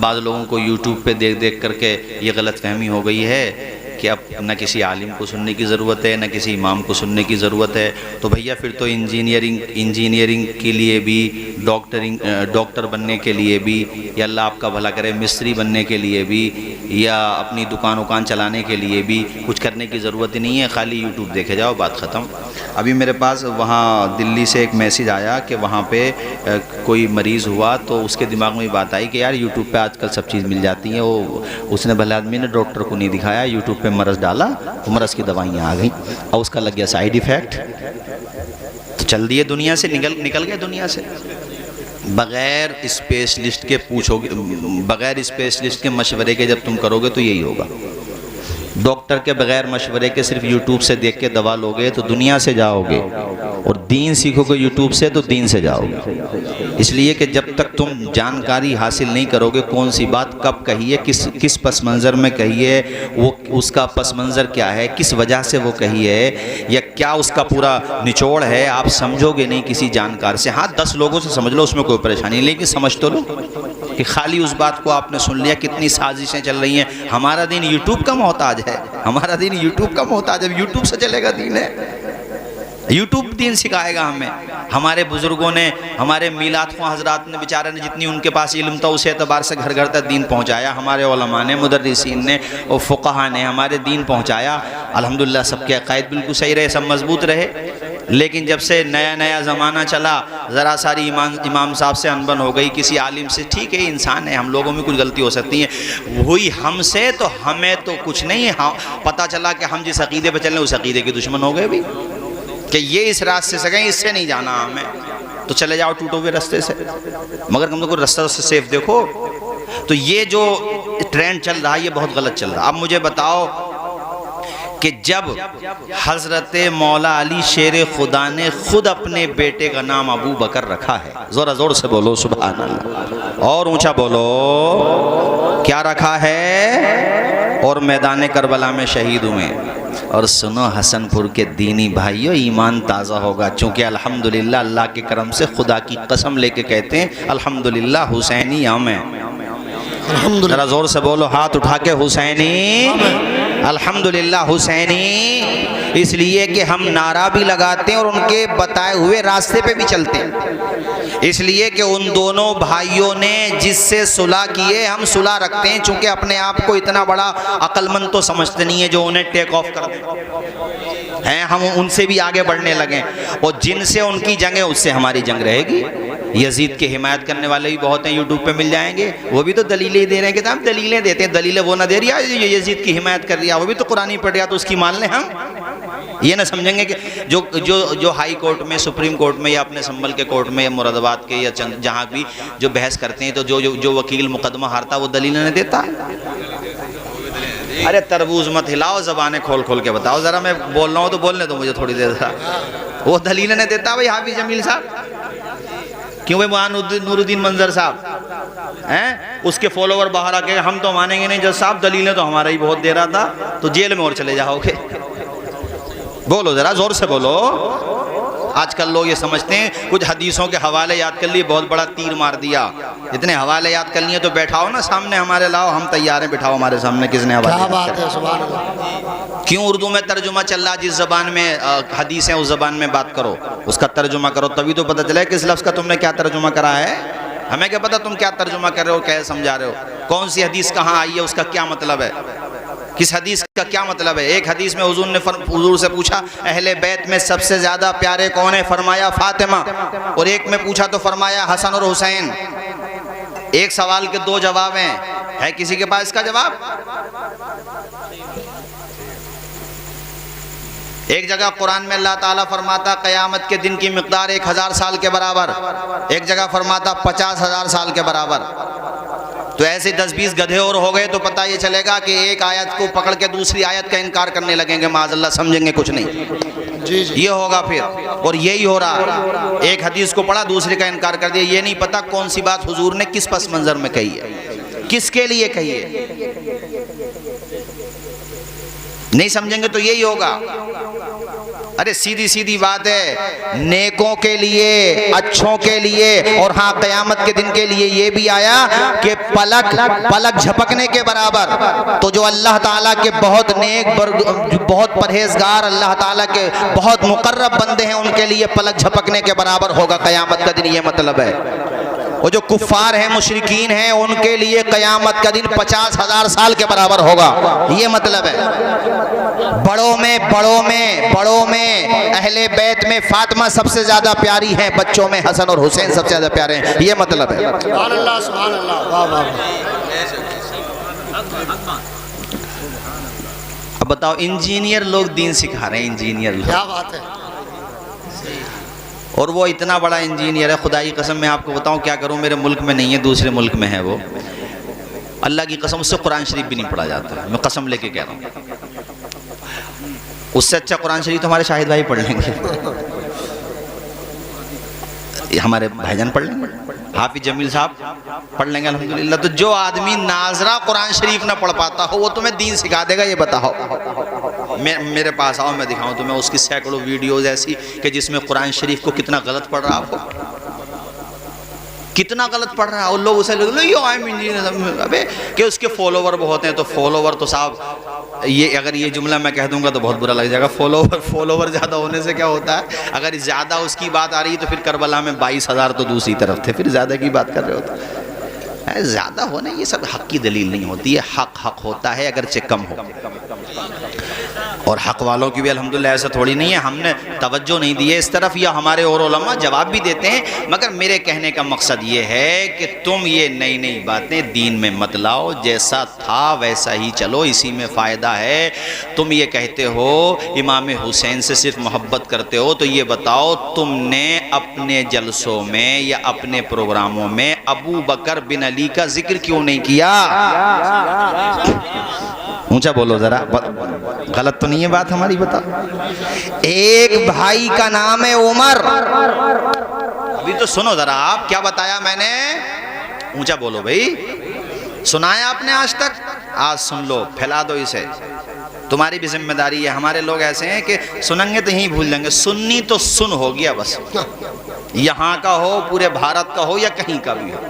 بعض لوگوں کو یوٹیوب پہ دیکھ دیکھ کر کے یہ غلط فہمی ہو گئی ہے کہ اب نہ کسی عالم کو سننے کی ضرورت ہے نہ کسی امام کو سننے کی ضرورت ہے، تو بھیا پھر تو انجینئرنگ کے لیے بھی، ڈاکٹر بننے کے لیے بھی، یا اللہ آپ کا بھلا کرے مستری بننے کے لیے بھی، یا اپنی دکان چلانے کے لیے بھی کچھ کرنے کی ضرورت ہی نہیں ہے، خالی یوٹیوب دیکھے جاؤ، بات ختم۔ ابھی میرے پاس وہاں دلی سے ایک میسیج آیا کہ وہاں پہ کوئی مریض ہوا تو اس کے دماغ میں بات آئی کہ یار یوٹیوب پہ آج کل سب چیز مل جاتی ہیں، اس نے بھلے آدمی نے ڈاکٹر کو نہیں دکھایا، یوٹیوب پہ مرض ڈالا تو مرض کی دوائیاں آ گئیں اور اس کا لگ گیا سائیڈ ایفیکٹ، تو چل دیے دنیا سے، نکل گئے دنیا سے۔ بغیر اسپیشلسٹ کے پوچھو گے، بغیر اسپیشلسٹ کے مشورے کے جب تم کرو گے تو یہی ہوگا۔ ڈاکٹر کے بغیر مشورے کے صرف یوٹیوب سے دیکھ کے دوا لوگے تو دنیا سے جاؤ گے، اور دین سیکھو گے یوٹیوب سے تو دین سے جاؤ گے۔ اس لیے کہ جب تک تم جانکاری حاصل نہیں کرو گے کون سی بات کب کہی ہے، کس پس منظر میں کہی ہے، وہ اس کا پس منظر کیا ہے، کس وجہ سے وہ کہی ہے، یا کیا اس کا پورا نچوڑ ہے، آپ سمجھو گے نہیں کسی جانکار سے۔ ہاں 10 لوگوں سے سمجھ لو، اس میں کوئی پریشانی نہیں، لیکن سمجھ تو لو کہ خالی اس بات کو آپ نے سن لیا، کتنی سازشیں چل رہی ہیں۔ ہمارا دین یوٹیوب کا محتاج ہے، ہمارا دین یوٹیوب کا محتاج ہے، یوٹیوب سے چلے گا دین ہے، یوٹیوب دین سکھائے گا ہمیں۔ ہمارے بزرگوں نے، ہمارے میلاد خواہ حضرات نے بیچارے نے جتنی ان کے پاس علم تھا اس اعتبار سے گھر گھر تک دین پہنچایا، ہمارے علماء نے، مدرسین نے اور فقہا نے ہمارے دین پہنچایا، الحمدللہ سب کے عقائد بالکل صحیح رہے، سب مضبوط رہے۔ لیکن جب سے نیا زمانہ چلا، ذرا ساری امام صاحب سے انبن ہو گئی، کسی عالم سے، ٹھیک ہے انسان ہے، ہم لوگوں میں کچھ غلطی ہو سکتی ہے، ہوئی ہم سے تو ہمیں تو کچھ نہیں ہے، پتہ چلا کہ ہم جس عقیدے پہ چل رہے ہیں اس عقیدے کے دشمن ہو گئے بھی، کہ یہ اس راستے سے گئے، اس سے نہیں جانا ہمیں، تو چلے جاؤ ٹوٹو ہوئے راستے سے، مگر کم تو کوئی رستہ سے سیف دیکھو۔ تو یہ جو ٹرینڈ چل رہا ہے یہ بہت غلط چل رہا ہے۔ اب مجھے بتاؤ کہ جب حضرت مولا علی شیر خدا نے خود اپنے بیٹے کا نام ابو بکر رکھا ہے، ذرا زور سے بولو سبحان اللہ، اور اونچا بولو، کیا رکھا ہے؟ اور میدان کربلا میں شہید ہوئے۔ اور سنو حسن پور کے دینی بھائیو، ایمان تازہ ہوگا، چونکہ الحمدللہ اللہ کے کرم سے خدا کی قسم لے کے کہتے ہیں الحمدللہ حسینی ہم ہیں۔ ذرا زور سے بولو، ہاتھ اٹھا کے، حسینی، الحمدللہ حسینی، اس لیے کہ ہم نعرہ بھی لگاتے ہیں اور ان کے بتائے ہوئے راستے پہ بھی چلتے ہیں، اس لیے کہ ان دونوں بھائیوں نے جس سے صلح کیے ہم صلح رکھتے ہیں، چونکہ اپنے آپ کو اتنا بڑا عقل مند تو سمجھتے نہیں ہے جو انہیں ٹیک آف کر دیں ہیں، ہم ان سے بھی آگے بڑھنے لگیں، اور جن سے ان کی جنگ ہے اس سے ہماری جنگ رہے گی۔ یزید کی حمایت کرنے والے بھی بہت ہیں، یوٹیوب پہ مل جائیں گے، وہ بھی تو دلیلیں دے رہے ہیں کہ ہم دلیلیں دیتے ہیں، دلیلیں وہ نہ دے رہی ہے جو یزید کی حمایت کر رہا، وہ بھی تو قرآن ہی پڑھ رہا تو اس کی مان لیں ہم۔ یہ نہ سمجھیں گے کہ جو ہائی کورٹ میں، سپریم کورٹ میں، یا اپنے سنبھل کے کورٹ میں، یا مراد آباد کے، یا جہاں بھی جو بحث کرتے ہیں، تو جو وکیل مقدمہ ہارتا وہ دلیلیں نہ دیتا۔ ارے تربوز مت ہلاؤ، زبانیں کھول کھول کے بتاؤ ذرا، میں بول رہا ہوں تو بولنے دو مجھے تھوڑی دیر ذرا۔ وہ دلیلیں نہ دیتا بھائی حافظ جمیل صاحب، کیوں بھائی نور الدین منظر صاحب ہیں، اس کے فالوور باہر آ کے ہم تو مانیں گے نہیں جج صاحب، دلیلیں تو ہمارا ہی بہت دے رہا تھا، تو جیل میں اور چلے جاؤ گے۔ بولو ذرا زور سے بولو۔ آج کل لوگ یہ سمجھتے ہیں کچھ حدیثوں کے حوالے یاد کر لیے بہت بڑا تیر مار دیا، اتنے حوالے یاد کر لیے تو بیٹھاؤ نا سامنے ہمارے، لاؤ ہم تیار ہیں، بٹھاؤ ہمارے سامنے، کس نے حوالے یاد کر؟ کیوں اردو میں ترجمہ چل رہا، جس زبان میں حدیث ہیں اس زبان میں بات کرو، اس کا ترجمہ کرو، تبھی تو پتہ چلے کس لفظ کا تم نے کیا ترجمہ کرا ہے۔ ہمیں کیا پتہ تم کیا ترجمہ کر رہے ہو، کیا سمجھا رہے ہو، کون سی حدیث کہاں آئی ہے، اس کا کیا مطلب ہے، کس حدیث کا کیا مطلب ہے۔ ایک حدیث میں حضور سے پوچھا اہل بیت میں سب سے زیادہ پیارے کون ہیں، فرمایا فاطمہ، اور ایک میں پوچھا تو فرمایا حسن اور حسین۔ ایک سوال کے 2 جواب ہیں، ہے کسی کے پاس اس کا جواب؟ ایک جگہ قرآن میں اللہ تعالیٰ فرماتا قیامت کے دن کی مقدار 1000 سال کے برابر، ایک جگہ فرماتا 50,000 سال کے برابر۔ تو ایسے 10-20 گدھے اور ہو گئے تو پتہ یہ چلے گا کہ ایک آیت کو پکڑ کے دوسری آیت کا انکار کرنے لگیں گے، معاذ اللہ، سمجھیں گے کچھ نہیں۔ یہ ہوگا پھر، اور یہی ہو رہا، ایک حدیث کو پڑھا دوسرے کا انکار کر دیا، یہ نہیں پتا کون سی بات حضور نے کس پس منظر میں کہی ہے، کس کے لیے کہی ہے، نہیں سمجھیں گے تو یہی ہوگا۔ ارے سیدھی سیدھی بات ہے، نیکوں کے لیے، اچھوں کے لیے، اور ہاں قیامت کے دن کے لیے یہ بھی آیا کہ پلک جھپکنے کے برابر. تو جو اللہ تعالیٰ کے بہت نیک، بہت پرہیزگار، اللہ تعالیٰ کے بہت مقرب بندے ہیں، ان کے لیے پلک جھپکنے کے برابر ہوگا قیامت کا دن، یہ مطلب ہے. وہ جو کفار ہیں، مشرکین ہیں، ان کے لیے قیامت کا دن 50,000 سال کے برابر ہوگا، یہ مطلب ہے. بڑوں میں اہل بیت میں فاطمہ سب سے زیادہ پیاری ہیں، بچوں میں حسن اور حسین سب سے زیادہ پیارے ہیں، یہ مطلب ہے. سبحان اللہ سبحان اللہ، واہ واہ. اب بتاؤ، انجینئر لوگ دین سکھا رہے ہیں، انجینئر لوگ، کیا بات ہے. اور وہ اتنا بڑا انجینئر ہے، خدا کی قسم میں آپ کو بتاؤں کیا کروں، میرے ملک میں نہیں ہے، دوسرے ملک میں ہے وہ. اللہ کی قسم اس سے قرآن شریف بھی نہیں پڑھا جاتا ہے، میں قسم لے کے کہہ رہا ہوں. اس سے اچھا قرآن شریف تو ہمارے شاہد بھائی پڑھ لیں گے، ہمارے بھائی جان پڑھ لیں گے، حافظ جمیل صاحب پڑھ لیں گے الحمدللہ. تو جو آدمی ناظرہ قرآن شریف نہ پڑھ پاتا ہو وہ تمہیں دین سکھا دے گا، یہ بتاؤ. میرے پاس آؤ، میں دکھاؤں تمہیں اس کی سینکڑوں ویڈیوز ایسی کہ جس میں قرآن شریف کو کتنا غلط پڑھ رہا ہو، کتنا غلط پڑھ رہا ہے. اور لوگ اسے ابے کہ اس کے فالوور بہت ہیں، تو فالوور تو صاحب یہ اگر یہ جملہ میں کہہ دوں گا تو بہت برا لگ جائے گا. فالوور زیادہ ہونے سے کیا ہوتا ہے، اگر زیادہ اس کی بات آ رہی ہے تو پھر کربلا میں 22,000 تو دوسری طرف تھے، پھر زیادہ کی بات کر رہے ہوتے. زیادہ ہونا یہ سب حق کی دلیل نہیں ہوتی ہے، حق ہوتا ہے اگرچہ کم ہو. اور حق والوں کی بھی الحمدللہ ایسا تھوڑی نہیں ہے ہم نے توجہ نہیں دی ہے اس طرف، یا ہمارے اور علماء جواب بھی دیتے ہیں. مگر میرے کہنے کا مقصد یہ ہے کہ تم یہ نئی نئی باتیں دین میں مت لاؤ، جیسا تھا ویسا ہی چلو، اسی میں فائدہ ہے. تم یہ کہتے ہو امام حسین سے صرف محبت کرتے ہو، تو یہ بتاؤ تم نے اپنے جلسوں میں یا اپنے پروگراموں میں ابو بکر بن علی کا ذکر کیوں نہیں کیا؟ اونچا بولو ذرا، غلط تو نہیں ہے بات ہماری؟ بتا. ایک بھائی کا نام ہے عمر. ابھی تو سنو ذرا، آپ کیا بتایا میں نے؟ اونچا بولو بھائی. سنایا آپ نے آج تک؟ آج سن لو، پھیلا دو اسے. تمہاری بھی ذمہ داری ہے. ہمارے لوگ ایسے ہیں کہ سنیں گے تو ہی بھول جائیں گے. سننی تو سن ہو گیا بس، یہاں کا ہو، پورے بھارت کا ہو یا کہیں کا بھی ہو،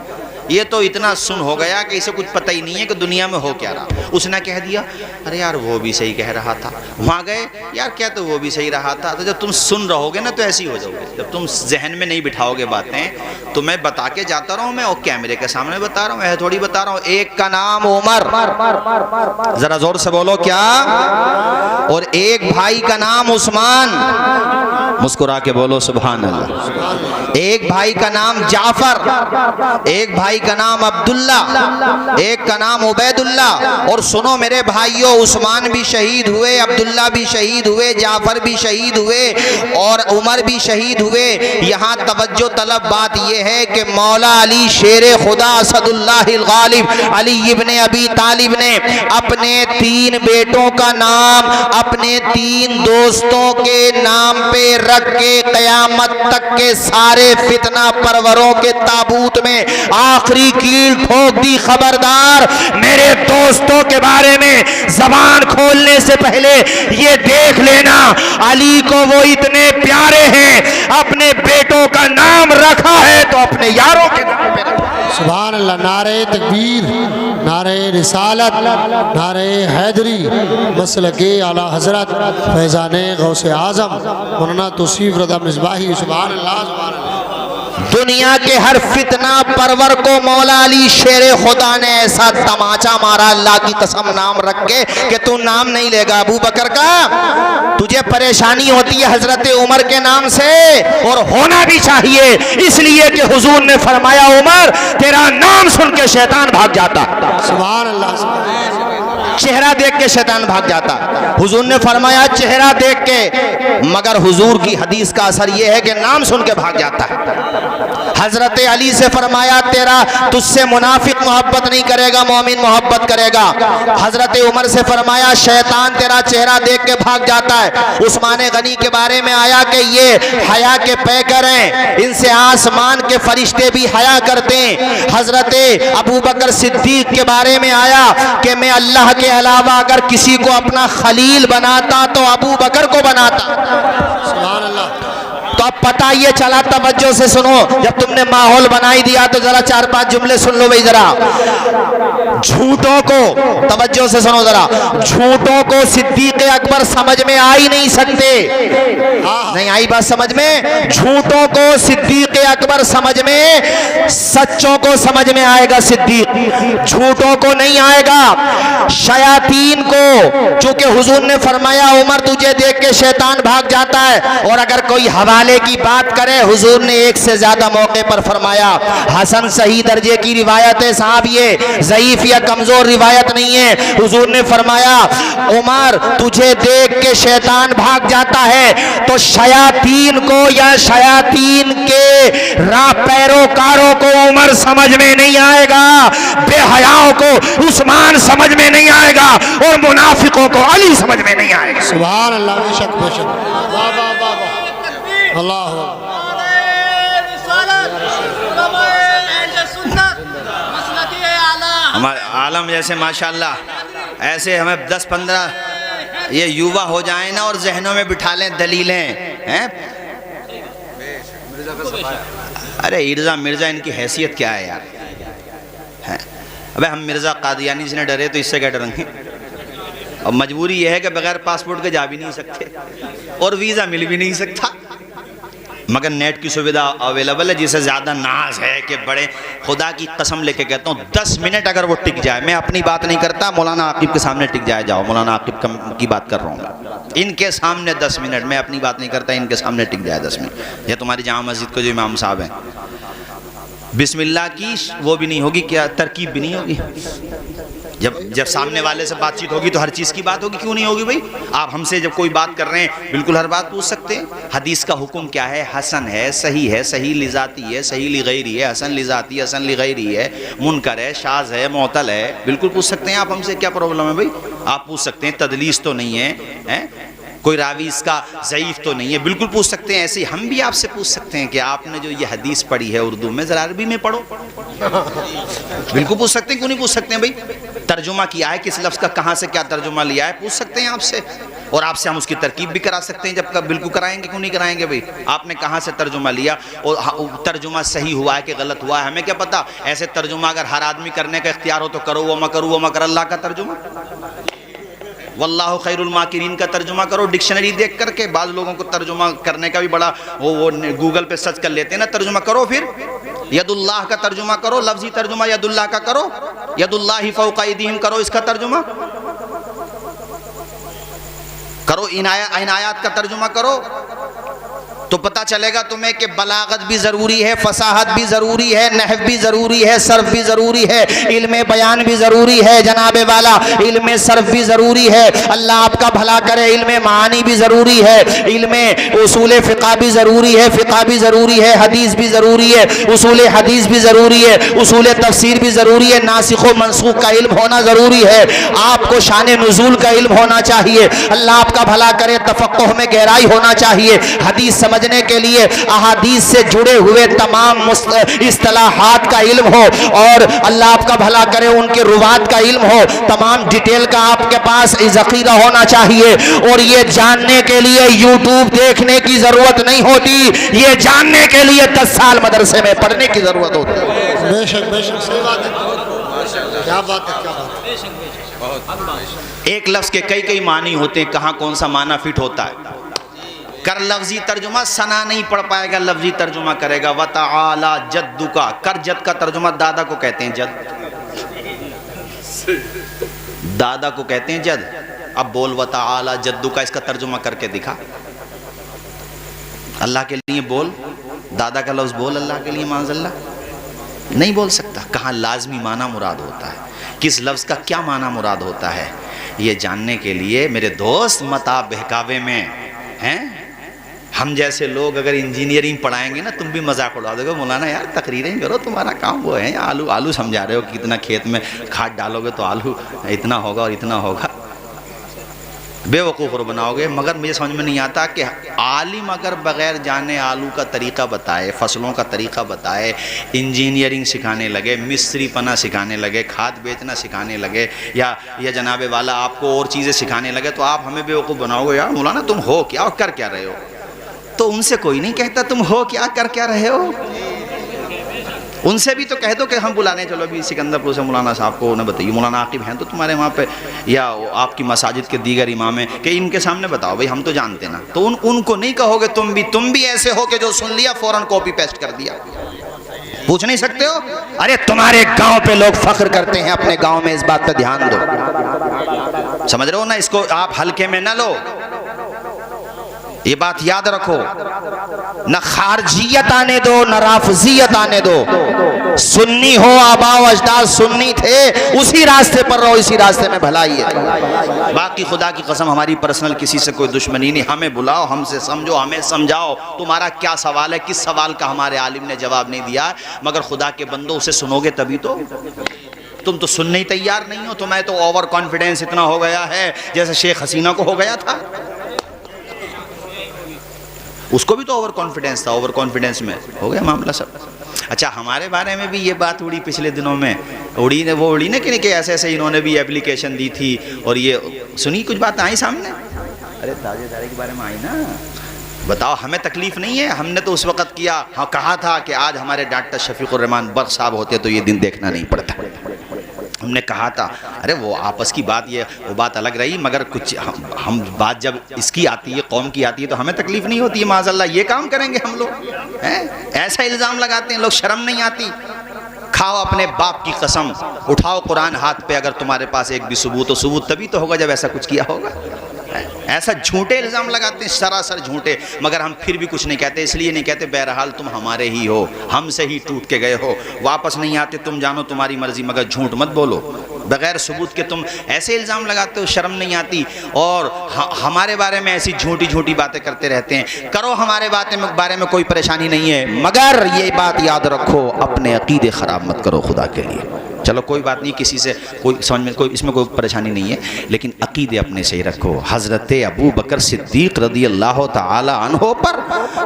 یہ تو اتنا سن ہو گیا کہ اسے کچھ پتہ ہی نہیں ہے کہ دنیا میں ہو کیا رہا. اس نے کہہ دیا ارے یار وہ بھی صحیح کہہ رہا تھا، وہاں گئے یار کیا تو وہ بھی صحیح رہا تھا. تو جب تم سن رہو گے نا تو ایسی ہو جاؤ گے. جب تم ذہن میں نہیں بٹھاؤ گے باتیں تو میں بتا کے جاتا رہا ہوں، میں اور کیمرے کے سامنے بتا رہا ہوں، ایسے تھوڑی بتا رہا ہوں. ایک کا نام عمر، ذرا زور سے بولو کیا، اور ایک بھائی کا نام عثمان، مسکرا کے بولو سبحان اللہ. ایک بھائی کا نام جعفر، ایک بھائی کا نام عبداللہ، ایک کا نام عبید اللہ. اور سنو میرے بھائیوں، عثمان بھی شہید ہوئے، عبداللہ بھی شہید ہوئے، جعفر بھی شہید ہوئے، اور عمر بھی شہید ہوئے. یہاں توجہ طلب بات یہ ہے کہ مولا علی شیر خدا اسد اللہ الغالب علی ابن ابی طالب نے اپنے 3 بیٹوں کا نام اپنے 3 دوستوں کے نام پہ رکھ کے قیامت تک کے سارے فتنہ پروروں کے تابوت میں آخری کیل ٹھوک دی. خبردار میرے دوستوں کے بارے میں زبان کھولنے سے پہلے یہ دیکھ لینا علی کو وہ اتنے پیارے ہیں، اپنے بیٹوں کا نام رکھا ہے تو اپنے یاروں کے نام پہ رکھا. سبحان اللہ. نعرہ تکبیر، نعرہ رسالت، نعرہ حیدری، مسلک اعلیٰ حضرت فیضان غوث اعظم مولانا توصیف رضا مصباحی. سبحان اللہ سبحان اللہ. دنیا کے ہر فتنہ پرور کو مولا علی شیر خدا نے ایسا تماچا مارا اللہ کی قسم نام رکھ کے کہ تو نام نہیں لے گا ابو بکر کا. تجھے پریشانی ہوتی ہے حضرت عمر کے نام سے، اور ہونا بھی چاہیے، اس لیے کہ حضور نے فرمایا عمر تیرا نام سن کے شیطان بھاگ جاتا. سبحان اللہ سبحان اللہ. چہرہ دیکھ کے شیطان بھاگ جاتا. حضور نے فرمایا چہرہ دیکھ کے، مگر حضور کی حدیث کا اثر یہ ہے کہ نام سن کے بھاگ جاتا ہے. حضرت علی سے فرمایا تیرا تجھ سے منافق محبت نہیں کرے گا، مومن محبت کرے گا. حضرت عمر سے فرمایا شیطان تیرا چہرہ دیکھ کے بھاگ جاتا ہے. عثمان غنی کے بارے میں آیا کہ یہ حیا کے پیکر ہیں، ان سے آسمان کے فرشتے بھی حیا کرتے ہیں. حضرت ابو بکر صدیق کے بارے میں آیا کہ میں اللہ کے کے علاوہ اگر کسی کو اپنا خلیل بناتا تو ابو بکر کو بناتا. سبحان اللہ. تو اب پتہ یہ چلا, توجہ سے سنو, جب تم نے ماحول بنائی دیا تو ذرا 4-5 جملے سن لو بھائی ذرا. جھوٹوں کو, توجہ سے سنو ذرا, جھوٹوں کو صدیق اکبر سمجھ میں آ ہی نہیں سکتے. نہیں آئی بات سمجھ میں؟ جھوٹوں کو صدیق اکبر سمجھ میں, سچوں کو سمجھ میں آئے گا صدیق, جھوٹوں کو نہیں آئے گا. شیاطین کو, چونکہ حضور نے فرمایا عمر تجھے دیکھ کے شیطان بھاگ جاتا ہے, اور اگر کوئی حوالے کی بات کرے, حضور نے ایک سے زیادہ موقع پر فرمایا. حسن صحیح درجے کی روایت ہے صاحب, یہ ضعیف یا کمزور روایت نہیں ہے. حضور نے فرمایا عمر تجھے دیکھ کے شیطان بھاگ جاتا ہے, تو شیاطین کو یا شیاطین کے راہ پیروکاروں کو عمر سمجھ میں نہیں آئے گا, بے حیاؤں کو عثمان سمجھ میں نہیں آئے گا, اور منافقوں کو علی سمجھ میں نہیں آئے گا. سبحان اللہ. بے شک بے شک. واہ واہ واہ واہ. اللہ ہمارے عالم جیسے ماشاءاللہ ایسے ہمیں 10-15 یہ یووا ہو جائیں نا اور ذہنوں میں بٹھا لیں دلیلیں ہیں. ارے مرزا ان کی حیثیت کیا ہے یار؟ ابے ہم مرزا قادیانی سے نہ ڈرے تو اس سے کیا ڈریں گے؟ اور مجبوری یہ ہے کہ بغیر پاسپورٹ کے جا بھی نہیں سکتے اور ویزا مل بھی نہیں سکتا, مگر نیٹ کی سویدھا اویلیبل ہے. جسے زیادہ ناز ہے کہ بڑے, خدا کی قسم لے کے کہتا ہوں 10 منٹ اگر وہ ٹک جائے, میں اپنی بات نہیں کرتا, مولانا عاقب کے سامنے ٹک جائے, جاؤ مولانا عاقب کی بات کر رہا ہوں, ان کے سامنے 10 منٹ, میں اپنی بات نہیں کرتا, ان کے سامنے ٹک جائے 10 منٹ. یا تمہاری جامع مسجد کو جو امام صاحب ہیں, بسم اللہ کی وہ بھی نہیں ہوگی, کیا ترکیب بھی نہیں ہوگی. جب سامنے والے سے بات چیت ہوگی تو ہر چیز کی بات ہوگی, کیوں نہیں ہوگی بھائی؟ آپ ہم سے جب کوئی بات کر رہے ہیں بالکل ہر بات پوچھ سکتے ہیں. حدیث کا حکم کیا ہے؟ حسن ہے, صحیح ہے, صحیح لذاتی ہے, صحیح لغیری ہے, حسن لذاتی, حسن لغیری ہے, منکر ہے, شاذ ہے, معتل ہے, بالکل پوچھ سکتے ہیں آپ ہم سے. کیا پرابلم ہے بھائی؟ آپ پوچھ سکتے ہیں. تدلیس تو نہیں ہے, کوئی راوی اس کا ضعیف تو نہیں ہے, بالکل پوچھ سکتے ہیں. ایسے ہم بھی آپ سے پوچھ سکتے ہیں کہ آپ نے جو یہ حدیث پڑھی ہے اردو میں, ذرا عربی میں پڑھو. بالکل پوچھ سکتے ہیں, کیوں نہیں پوچھ سکتے ہیں بھائی؟ ترجمہ کیا ہے, کس لفظ کا کہاں سے کیا ترجمہ لیا ہے, پوچھ سکتے ہیں آپ سے. اور آپ سے ہم اس کی ترکیب بھی کرا سکتے ہیں, جب بالکل کرائیں گے, کیوں نہیں کرائیں گے بھائی؟ آپ نے کہاں سے ترجمہ لیا اور ترجمہ صحیح ہوا ہے کہ غلط ہوا ہے, ہمیں کیا پتا. ایسے ترجمہ اگر ہر آدمی کرنے کا اختیار ہو تو کرو. و مکر اللہ کا ترجمہ, واللہ خیر الماکرین کا ترجمہ کرو ڈکشنری دیکھ کر کے. بعض لوگوں کو ترجمہ کرنے کا بھی بڑا وہ گوگل پہ سرچ کر لیتے ہیں نا, ترجمہ کرو. پھر ید اللہ کا ترجمہ کرو, لفظی ترجمہ ید اللہ کا کرو, ید اللہ فوق ایدیہم کرو, اس کا ترجمہ کرو, ان آیات کا ترجمہ کرو, تو پتہ چلے گا تمہیں کہ بلاغت بھی ضروری ہے, فصاحت بھی ضروری ہے, نحو بھی ضروری ہے, صرف بھی ضروری ہے, علم بیان بھی ضروری ہے جناب والا, علم صرف بھی ضروری ہے. اللہ آپ کا بھلا کرے. علم معانی بھی ضروری ہے, علم اصول فقہ بھی ضروری ہے, فقہ بھی ضروری ہے, حدیث بھی ضروری ہے, اصول حدیث بھی ضروری ہے, اصول تفسیر بھی ضروری ہے, ناسخ و منسوخ کا علم ہونا ضروری ہے. آپ کو شان نزول کا علم ہونا چاہیے. اللہ آپ کا بھلا کرے. تفقہ میں گہرائی ہونا چاہیے. حدیث سمجھنے کے لیے احادیث سے جڑے ہوئے تمام اصطلاحات کا علم ہو, اور اللہ آپ کا بھلا کرے ان کے روات کا علم ہو, تمام ڈیٹیل کا آپ کے پاس ذخیرہ ہونا چاہیے. اور یہ جاننے کے لیے یوٹیوب دیکھنے کی ضرورت نہیں ہوتی, یہ جاننے کے لیے 10 سال مدرسے میں پڑھنے کی ضرورت ہوتی ہے. بے شک بے شک. صحیح بات ہے. کیا بات ہے, کیا بات ہے. ایک لفظ کے کئی معنی ہوتے ہیں, کہاں کون سا معنی فٹ ہوتا ہے. کر لفظی ترجمہ, ثنا نہیں پڑھ پائے گا, لفظی ترجمہ کرے گا. وَتَعَالَى جَدُّكَ, کر جد کا ترجمہ دادا کو کہتے ہیں جد, دادا کو کہتے ہیں جد. اب بول وَتَعَالَى جَدُّكَ, اس کا ترجمہ کر کے دکھا. اللہ کے لیے بول, دادا کا لفظ بول, اللہ کے لیے معاذ اللہ نہیں بول سکتا. کہاں لازمی معنی مراد ہوتا ہے, کس لفظ کا کیا معنی مراد ہوتا ہے, یہ جاننے کے لیے میرے دوست متا بہکاوے میں ہیں. ہم جیسے لوگ اگر انجینئرنگ پڑھائیں گے نا, تم بھی مذاق اڑا دو گے, مولانا یار تقریریں کرو, تمہارا کام وہ ہے, آلو سمجھا رہے ہو کہ کتنا کھیت میں کھاد ڈالو گے تو آلو اتنا ہوگا اور اتنا ہوگا. بے وقوف اور بناؤ گے. مگر مجھے سمجھ میں نہیں آتا کہ عالم اگر بغیر جانے آلو کا طریقہ بتائے، فصلوں کا طریقہ بتائے، انجینئرنگ سکھانے لگے، مستری پنا سکھانے لگے، کھاد بیچنا سکھانے لگے، یا جناب والا آپ کو اور چیزیں سکھانے لگے، تو آپ ہمیں بے وقوف بناؤ گے. یار مولانا تم ہو کیا اور کر کیا رہے ہو؟ تو ان سے کوئی نہیں کہتا تم ہو کیا کر کیا رہے ہو. ان سے بھی تو کہہ دو کہ ہم بلانے چلو ابھی سکندر پور سے مولانا صاحب کو انہیں بتائیے، مولانا عاقب ہیں تو تمہارے وہاں پہ، یا آپ کی مساجد کے دیگر امام ہیں، کہ ان کے سامنے بتاؤ بھائی ہم تو جانتے نا. تو ان کو نہیں کہو گے تم بھی ایسے ہو کہ جو سن لیا فوراً کاپی پیسٹ کر دیا. پوچھ نہیں سکتے ہو؟ ارے تمہارے گاؤں پہ لوگ فخر کرتے ہیں، اپنے گاؤں میں اس بات پہ دھیان دو. سمجھ رہے ہو نا؟ اس کو آپ ہلکے میں نہ لو، یہ بات یاد رکھو. نہ خارجیت آنے دو نہ رافضیت آنے دو. سنی ہو، آباء و اجداد سنی تھے، اسی راستے پر رہو، اسی راستے میں بھلائی ہے. باقی خدا کی قسم ہماری پرسنل کسی سے کوئی دشمنی نہیں. ہمیں بلاؤ، ہم سے سمجھو، ہمیں سمجھاؤ. تمہارا کیا سوال ہے؟ کس سوال کا ہمارے عالم نے جواب نہیں دیا؟ مگر خدا کے بندو اسے سنو گے تبھی تو. تم تو سننے ہی تیار نہیں ہو. تمہیں تو اوور کانفیڈنس اتنا ہو گیا ہے جیسے شیخ حسینہ کو ہو گیا تھا. اس کو بھی تو اوور کانفیڈنس تھا، اوور کانفیڈنس میں ہو گیا معاملہ سب. اچھا ہمارے بارے میں بھی یہ بات اڑی پچھلے دنوں میں، اڑی نا کہ ایسے ایسے انہوں نے بھی اپلیکیشن دی تھی اور یہ سنی کچھ بات آئی سامنے. ارے تاجے دارے کے بارے میں آئی نا. بتاؤ ہمیں تکلیف نہیں ہے؟ ہم نے تو اس وقت کیا، ہاں کہا تھا کہ آج ہمارے ڈاکٹر شفیق الرحمان برق صاحب ہوتے تو یہ دن دیکھنا نہیں پڑتا. ہم نے کہا تھا. ارے وہ آپس کی بات، وہ بات الگ رہی، مگر کچھ ہم بات جب اس کی آتی ہے، قوم کی آتی ہے، تو ہمیں تکلیف نہیں ہوتی ہے. معاذ اللہ یہ کام کریں گے ہم لوگ؟ ایسا الزام لگاتے ہیں لوگ، شرم نہیں آتی؟ کھاؤ اپنے باپ کی قسم، اٹھاؤ قرآن ہاتھ پہ اگر تمہارے پاس ایک بھی ثبوت ہو. ثبوت تبھی تو ہوگا جب ایسا کچھ کیا ہوگا. ایسا جھوٹے الزام لگاتے ہیں، سراسر جھوٹے. مگر ہم پھر بھی کچھ نہیں کہتے. اس لیے نہیں کہتے بہرحال تم ہمارے ہی ہو، ہم سے ہی ٹوٹ کے گئے ہو، واپس نہیں آتے، تم جانو تمہاری مرضی، مگر جھوٹ مت بولو. بغیر ثبوت کے تم ایسے الزام لگاتے ہو، شرم نہیں آتی؟ اور ہمارے بارے میں ایسی جھوٹی باتیں کرتے رہتے ہیں. کرو، ہمارے بارے میں کوئی پریشانی نہیں ہے، مگر یہ بات یاد رکھو اپنے عقیدے خراب مت کرو خدا کے لیے. چلو کوئی بات نہیں، کسی سے کوئی سمجھ میں اس میں کوئی پریشانی نہیں ہے، لیکن عقیدے اپنے صحیح رکھو. حضرت ابو بکر صدیق رضی اللہ تعالی عنہ پر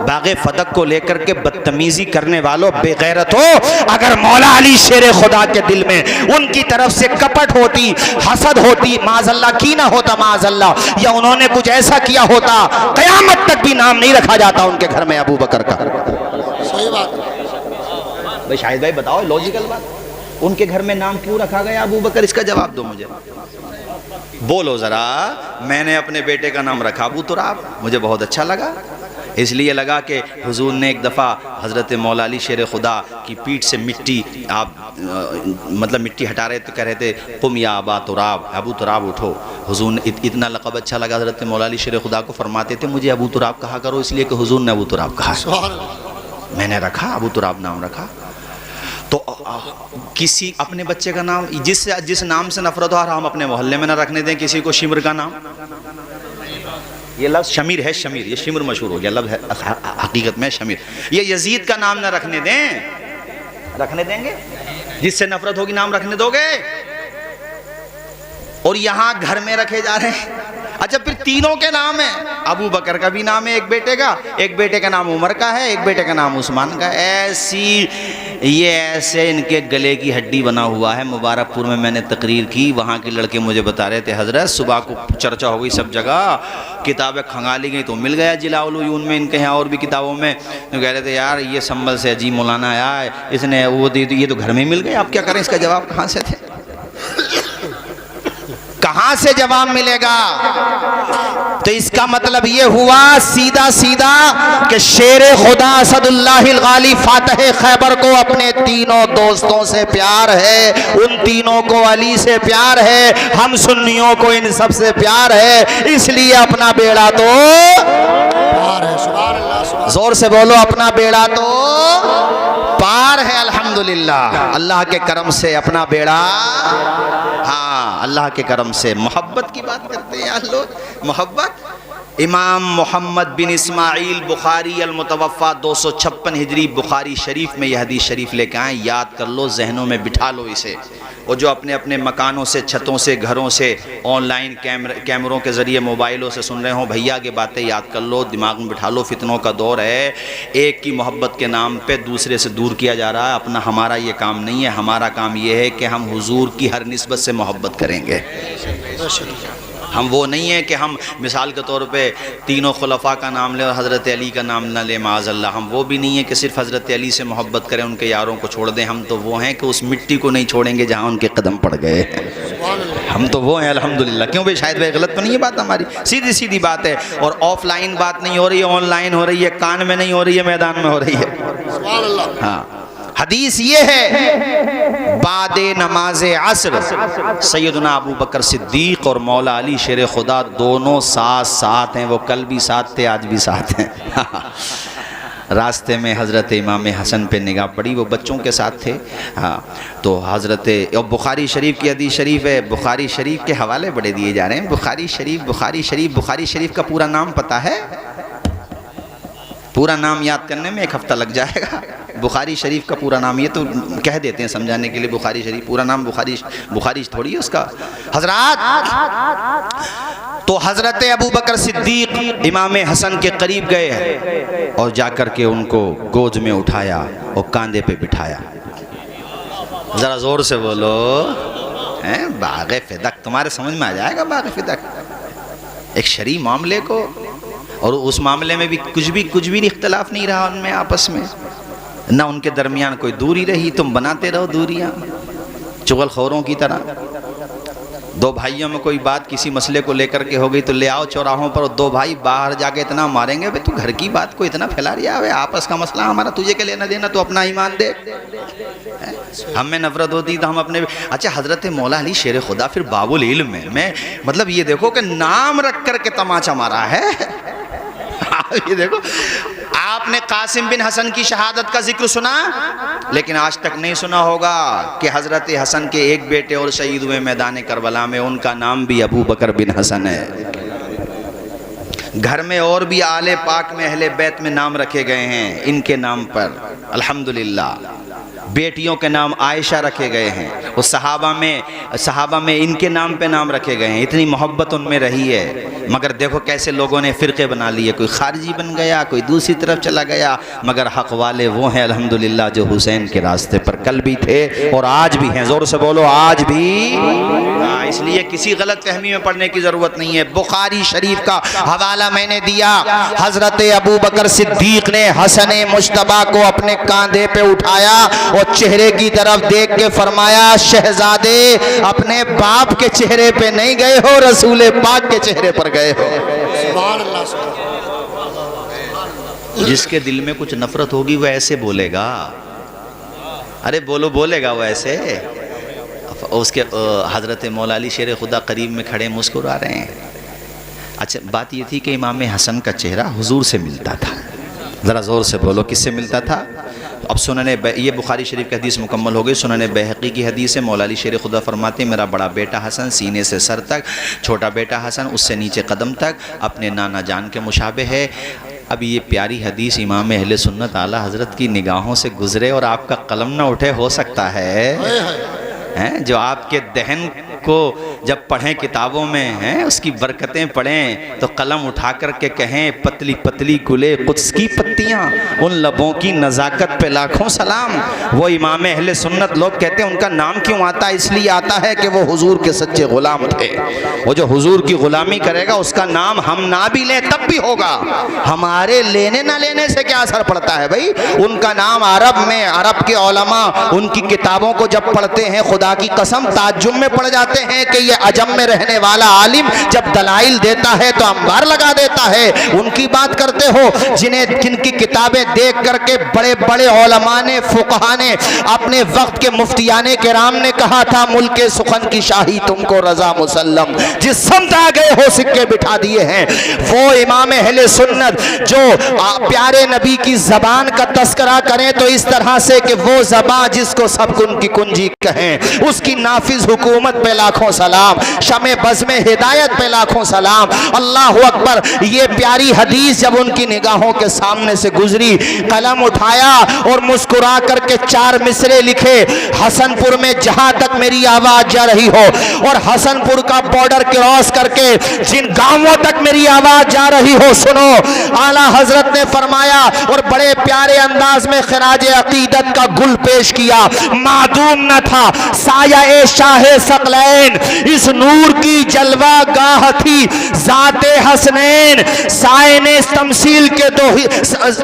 باغ فدق کو لے کر کے بدتمیزی کرنے والوں، بے غیرت ہو، اگر مولا علی شیر خدا کے دل میں ان کی طرف سے کپٹ ہوتی، حسد ہوتی، معاذ اللہ کی نہ ہوتا، معاذ اللہ، یا انہوں نے کچھ ایسا کیا ہوتا، قیامت تک بھی نام نہیں رکھا جاتا ان کے گھر میں ابو بکر کا. صحیح بات. بھائی شاہد بھائی بتاؤ لوجیکل بات، ان کے گھر میں نام کیوں رکھا گیا ابو بکر؟ اس کا جواب دو مجھے، بولو ذرا. میں نے اپنے بیٹے کا نام رکھا ابو تراب، مجھے بہت اچھا لگا. اس لیے لگا کہ حضور نے ایک دفعہ حضرت مولا علی شیر خدا کی پیٹھ سے مٹی، آپ مطلب مٹی ہٹا رہے تو کہہ رہے تھے قم یا ابا تراب، ابو تراب اٹھو. حضور نے اتنا لقب اچھا لگا حضرت مولا علی شیر خدا کو، فرماتے تھے مجھے ابو تراب کہا کرو، اس لیے کہ حضور نے ابو تراب کہا. میں نے رکھا ابو تراب نام رکھا. تو کسی اپنے بچے کا نام جس نام سے نفرت ہو، ہم اپنے محلے میں نہ رکھنے دیں کسی کو شمر کا نام. یہ لفظ شمیر ہے، شمیر، یہ شمر مشہور ہو گیا لفظ ہے، حقیقت میں شمیر. یہ یزید کا نام نہ رکھنے دیں. رکھنے دیں گے؟ جس سے نفرت ہوگی نام رکھنے دو گے؟ اور یہاں گھر میں رکھے جا رہے ہیں. اچھا پھر تینوں کے نام ہیں، ابو بکر کا بھی نام ہے ایک بیٹے کا، ایک بیٹے کا نام عمر کا ہے، ایک بیٹے کا نام عثمان کا ہے. ایسے ان کے گلے کی ہڈی بنا ہوا ہے. مبارک پور میں نے تقریر کی، وہاں کے لڑکے مجھے بتا رہے تھے حضرت صبح کو چرچا ہو گئی سب جگہ، کتابیں کھنگالی گئی تو مل گیا جلاء العیون میں، ان کے یہاں اور بھی کتابوں میں. کہہ رہے تھے یار یہ سنبل سے عجیب مولانا آیا ہے، اس نے وہ دی، یہ تو گھر میں مل گئے، آپ کیا کریں؟ اس کا جواب کہاں سے تھے؟ کہاں سے جواب ملے گا؟ تو اس کا مطلب یہ ہوا سیدھا کہ شیر خدا اسد اللہ الغالب فاتح خیبر کو اپنے تینوں دوستوں سے پیار ہے، ان تینوں کو علی سے پیار ہے، ہم سنیوں کو ان سب سے پیار ہے. اس لیے اپنا بیڑا تو پار ہے. سبحان اللہ. سبحان زور سے بولو، اپنا بیڑا تو پار ہے. الحمدللہ اللہ کے کرم سے اپنا بیڑا، ہاں اللہ کے کرم سے. محبت کی بات کرتے ہیں یار لوگ، محبت امام محمد بن اسماعیل بخاری المتوفا 256 ہجری بخاری شریف میں یہ حدیث شریف لے کے آئیں، یاد کر لو، ذہنوں میں بٹھا لو اسے، اور جو اپنے اپنے مکانوں سے، چھتوں سے، گھروں سے، آن لائن کیمروں کے ذریعے، موبائلوں سے سن رہے ہوں، بھیا کی باتیں یاد کر لو، دماغ میں بٹھا لو، فتنوں کا دور ہے، ایک کی محبت کے نام پہ دوسرے سے دور کیا جا رہا ہے، ہمارا یہ کام نہیں ہے، ہمارا کام یہ ہے کہ ہم حضور کی ہر نسبت سے محبت کریں گے۔ ہم وہ نہیں ہیں کہ ہم مثال کے طور پہ تینوں خلفاء کا نام لیں اور حضرت علی کا نام نہ لیں معاذ اللہ، ہم وہ بھی نہیں ہیں کہ صرف حضرت علی سے محبت کریں، ان کے یاروں کو چھوڑ دیں، ہم تو وہ ہیں کہ اس مٹی کو نہیں چھوڑیں گے جہاں ان کے قدم پڑ گئے ہیں، ہم تو وہ ہیں الحمدللہ۔ کیوں بھائی، شاید بھائی غلط تو نہیں ہے بات ہماری، سیدھی سیدھی بات ہے، اور آف لائن بات نہیں ہو رہی ہے، آن لائن ہو رہی ہے، کان میں نہیں ہو رہی ہے، میدان میں ہو رہی ہے۔ ہاں، حدیث یہ ہے، بعد نماز عصر سیدنا ابو بکر صدیق اور مولا علی شیر خدا دونوں ساتھ ہیں، وہ کل بھی ساتھ تھے، آج بھی ساتھ ہیں۔ راستے میں حضرت امام حسن پہ نگاہ پڑی، وہ بچوں کے ساتھ تھے، ہاں، تو حضرت بخاری شریف کی حدیث شریف ہے، بخاری شریف کے حوالے بڑے دیے جا رہے ہیں، بخاری شریف کا پورا نام پتہ ہے؟ پورا نام یاد کرنے میں ایک ہفتہ لگ جائے گا۔ بخاری شریف کا پورا نام، یہ تو کہہ دیتے ہیں سمجھانے کے لیے، بخاری شریف پورا نام بخاری تھوڑی ہے اس کا حضرات۔ تو حضرت ابو بکر صدیق امام حسن کے قریب گئے ہیں اور جا کر کے ان کو گود میں اٹھایا اور کاندھے پہ بٹھایا۔ ذرا زور سے بولو، باغ فدق، تمہارے سمجھ میں آ جائے گا باغ فدق، ایک شرعی معاملے کو، اور اس معاملے میں بھی کچھ بھی اختلاف نہیں رہا ان میں آپس میں، نہ ان کے درمیان کوئی دوری رہی، تم بناتے رہو دوریاں چغل خوروں کی طرح۔ دو بھائیوں میں کوئی بات کسی مسئلے کو لے کر کے ہو گئی تو لے آؤ چوراہوں پر، اور دو بھائی باہر جا کے اتنا ماریں گے، تو گھر کی بات کو اتنا پھیلا رہا ہے، آپس کا مسئلہ ہمارا، تجھے کے لینا دینا، تو اپنا ایمان دے۔ ہم میں نفرت ہوتی تو ہم اپنے، اچھا حضرت مولا علی شیر خدا پھر باب العلم میں مطلب یہ دیکھو کہ نام رکھ کر کے تماچا مارا ہے۔ یہ دیکھو، آپ نے قاسم بن حسن کی شہادت کا ذکر سنا، لیکن آج تک نہیں سنا ہوگا کہ حضرت حسن کے ایک بیٹے اور شہید ہوئے میدان کربلا میں، ان کا نام بھی ابو بکر بن حسن ہے۔ گھر میں اور بھی آل پاک میں، اہل بیت میں نام رکھے گئے ہیں ان کے نام پر الحمدللہ۔ بیٹیوں کے نام عائشہ رکھے گئے ہیں، وہ صحابہ میں ان کے نام پہ نام رکھے گئے ہیں، اتنی محبت ان میں رہی ہے۔ مگر دیکھو کیسے لوگوں نے فرقے بنا لیے، کوئی خارجی بن گیا، کوئی دوسری طرف چلا گیا، مگر حق والے وہ ہیں الحمدللہ جو حسین کے راستے پر کل بھی تھے اور آج بھی ہیں۔ زور سے بولو، آج بھی۔ اس لیے کسی غلط فہمی میں پڑھنے کی ضرورت نہیں ہے۔ بخاری شریف کا حوالہ میں نے دیا، حضرت ابو بکر صدیق نے حسن مجتبیٰ کو اپنے کاندھے پہ اٹھایا اور چہرے کی طرف دیکھ کے فرمایا، شہزادے اپنے باپ کے چہرے پہ نہیں گئے ہو، رسول پاک کے چہرے پر گئے ہو۔ سبحان اللہ، جس کے دل میں کچھ نفرت ہوگی وہ ایسے بولے گا، ارے بولے گا وہ ایسے۔ اس کے حضرت مولا علی شیر خدا قریب میں کھڑے مسکرا رہے ہیں۔ اچھا بات یہ تھی کہ امام حسن کا چہرہ حضور سے ملتا تھا، ذرا زور سے بولو کس سے ملتا تھا؟ اب یہ بخاری شریف کی حدیث مکمل ہو گئی۔ سنن بہقی کی حدیث ہے، مولا علی شیر خدا فرماتے ہیں، میرا بڑا بیٹا حسن سینے سے سر تک، چھوٹا بیٹا حسن اس سے نیچے قدم تک اپنے نانا جان کے مشابہ ہے۔ اب یہ پیاری حدیث امام اہل سنت اعلی حضرت کی نگاہوں سے گزرے اور آپ کا قلم نہ اٹھے، ہو سکتا ہے جو آپ کے دہن کو جب پڑھیں کتابوں میں ہیں، اس کی برکتیں پڑھیں تو قلم اٹھا کر کے کہیں، پتلی پتلی گلے قدس کی پتیاں، ان لبوں کی نزاکت پہ لاکھوں سلام۔ وہ امام اہل سنت لوگ کہتے ہیں ان کا نام کیوں آتا ہے؟ اس لیے آتا ہے کہ وہ حضور کے سچے غلام تھے۔ وہ جو حضور کی غلامی کرے گا اس کا نام ہم نہ بھی لیں تب بھی ہوگا، ہمارے لینے نہ لینے سے کیا اثر پڑتا ہے بھائی؟ ان کا نام عرب کے علماء ان کی کتابوں کو جب پڑھتے ہیں، خدا کی قسم تعجب میں پڑ جاتے ہیں کہ یہ عجم میں رہنے والا عالم جب دلائل دیتا ہے تو انبار لگا دیتا ہے۔ ان کی بات کرتے ہو جن کی کتابیں دیکھ کر کے بڑے بڑے علماء نے، فقہا نے، اپنے وقت کے مفتیان کرام نے کہا تھا، ملک سخن کی شاہی تم کو رضا مسلم، جس سمت آ گئے ہو سکے بٹھا دیے ہیں۔ وہ امام اہل سنت جو پیارے نبی کی زبان کا تذکرہ کریں تو اس طرح سے کہ وہ زبان جس کو سب کن کی کنجی کہیں، اس کی نافذ حکومت پہ لاکھوں سلام، شمع بزم ہدایت پہ لاکھوں سلام۔ اللہ اکبر۔ یہ پیاری حدیث جب ان کی نگاہوں کے سامنے سے گزری، قلم اٹھایا اور مسکرا کر کے 4 مصرے لکھے، حسن پور میں جہاں تک میری آواز جا رہی ہو، اور حسن پور کا بارڈر کراس کر کے جن گاؤں تک میری آواز جا رہی ہو، سنو اعلیٰ حضرت نے فرمایا اور بڑے پیارے انداز میں خراج عقیدت کا گل پیش کیا۔ معدوم نہ تھا سایہ شاہ ثقلین، اس نور کی جلوہ گاہ تھی ذات حسنین، سائے نے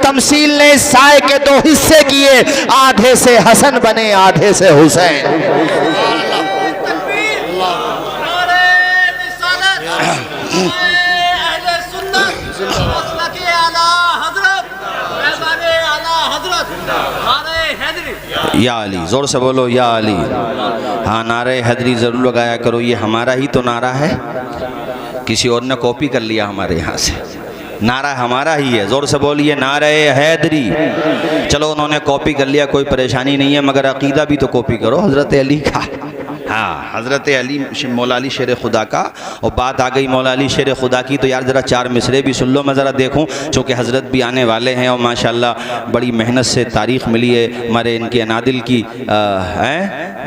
تمثیل نے سائے کے 2 حصے کیے، آدھے سے حسن بنے آدھے سے حسین۔ یا علی، زور سے بولو یا علی۔ ہاں نعرہ حیدری ضرور لگایا کرو، یہ ہمارا ہی تو نعرہ ہے، کسی اور نے کاپی کر لیا ہمارے یہاں سے، نعرہ ہمارا ہی ہے۔ زور سے بولیے نعرہ حیدری۔ چلو انہوں نے کاپی کر لیا، کوئی پریشانی نہیں ہے، مگر عقیدہ بھی تو کاپی کرو حضرت علی کا۔ ہاں حضرت علی، مولا علی شیر خدا کا۔ اور بات آ گئی مولا علی شیر خدا کی، تو یار ذرا 4 مصرے بھی سن لو، میں ذرا دیکھوں، چونکہ حضرت بھی آنے والے ہیں اور ماشاءاللہ بڑی محنت سے تاریخ ملی ہے، ہمارے ان کے انادل کی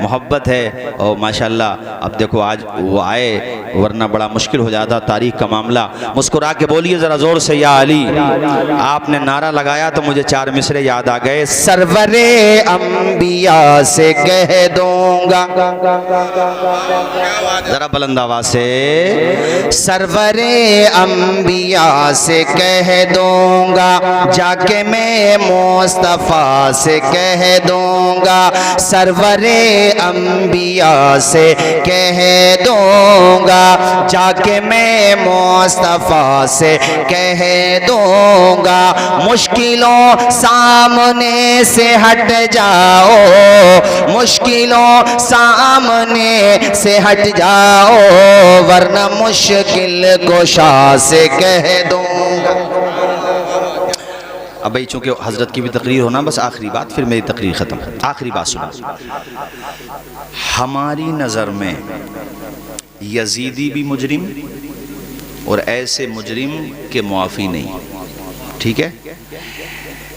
محبت ہے، اور ماشاءاللہ اب دیکھو آج وہ آئے، ورنہ بڑا مشکل ہو جاتا تاریخ کا معاملہ۔ مسکرا کے بولیے ذرا زور سے یا علی۔ آپ نے نعرہ لگایا تو مجھے 4 مصرے یاد آ گئے۔ سرور انبیاء سے کہہ دوں گا، ذرا بلند آواز سے، سرور انبیاء سے کہہ دوں گا، جا کے میں مصطفیٰ سے کہہ دوں گا، سرور انبیاء سے کہہ دوں گا، جا کے میں مصطفیٰ سے کہہ دوں گا، مشکلوں سامنے سے ہٹ جاؤ، مشکلوں سامنے سے ہٹ جاؤ، ورنہ مشکل کشا سے کہہ دوں گا۔ اب بھئی چونکہ حضرت کی بھی تقریر ہونا، بس آخری بات پھر میری تقریر ختم۔ آخری بات سنا، ہماری نظر میں یزیدی بھی مجرم اور ایسے مجرم کے معافی نہیں، ٹھیک ہے؟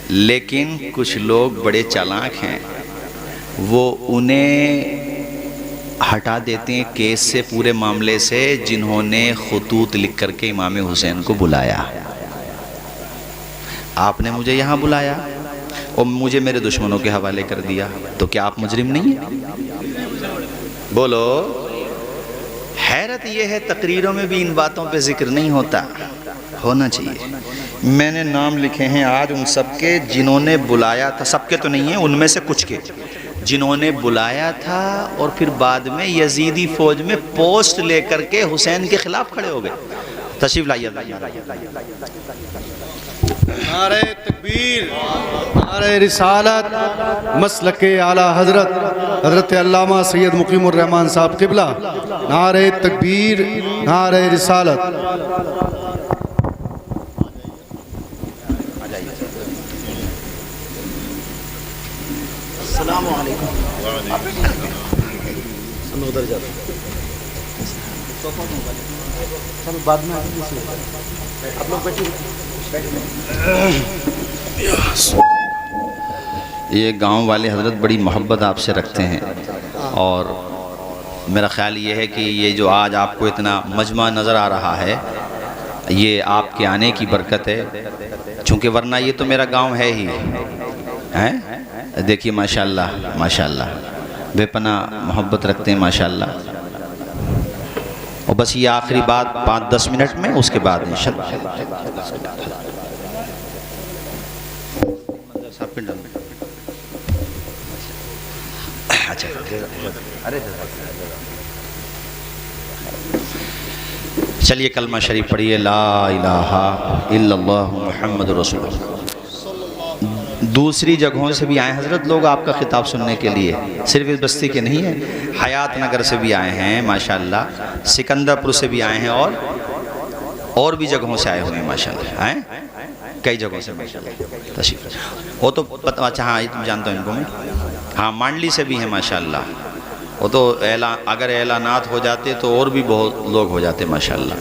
لیکن کچھ لوگ بڑے چالاک ہیں، وہ انہیں ہٹا دیتے ہیں کیس سے، پورے معاملے سے، جنہوں نے خطوط لکھ کر کے امام حسین کو بلایا۔ آپ نے مجھے یہاں بلایا اور مجھے میرے دشمنوں کے حوالے کر دیا، تو کیا آپ مجرم نہیں ہیں؟ بولو۔ حیرت یہ ہے تقریروں میں بھی ان باتوں پہ ذکر نہیں ہوتا، ہونا چاہیے۔ میں نے نام لکھے ہیں آج ان سب کے جنہوں نے بلایا تھا، سب کے تو نہیں ہیں، ان میں سے کچھ کے، جنہوں نے بلایا تھا اور پھر بعد میں یزیدی فوج میں پوسٹ لے کر کے حسین کے خلاف کھڑے ہو گئے۔ تشریف لائیے۔ نعرہ تکبیر، نعرہ رسالت، مسلک اعلیٰ حضرت علامہ سید مقیم الرحمن صاحب قبلہ، نعرہ تکبیر، نعرہ رسالت۔ السلام علیکم۔ ادھر جاتا بعد میں آپ لوگ بیٹھے۔ یہ گاؤں والے حضرت بڑی محبت آپ سے رکھتے ہیں، اور میرا خیال یہ ہے کہ یہ جو آج آپ کو اتنا مجمع نظر آ رہا ہے، یہ آپ کے آنے کی برکت ہے، چونکہ ورنہ یہ تو میرا گاؤں ہے ہی، دیکھیے ماشاءاللہ ماشاءاللہ بے پناہ محبت رکھتے ہیں ماشاءاللہ۔ اور بس یہ آخری بات 5-10 منٹ میں، اس کے بعد انشاءاللہ۔ چلیے کلمہ شریف پڑھیے، لا الہ الا اللہ محمد رسول اللہ۔ دوسری جگہوں سے بھی آئے حضرت لوگ آپ کا خطاب سننے کے لیے، صرف اس بستی کے نہیں ہیں، حیات نگر سے بھی آئے ہیں ماشاءاللہ، سکندر پور سے بھی آئے ہیں، اور بھی جگہوں سے آئے ہوئے ہیں ماشاءاللہ، کئی جگہوں سے ماشاءاللہ تشریف۔ وہ تو اچھا، ہاں جانتا ہوں ان کو میں، ہاں مانڈلی سے بھی ہیں ماشاءاللہ، وہ تو اگر اعلانات ہو جاتے تو اور بھی بہت لوگ ہو جاتے ماشاءاللہ.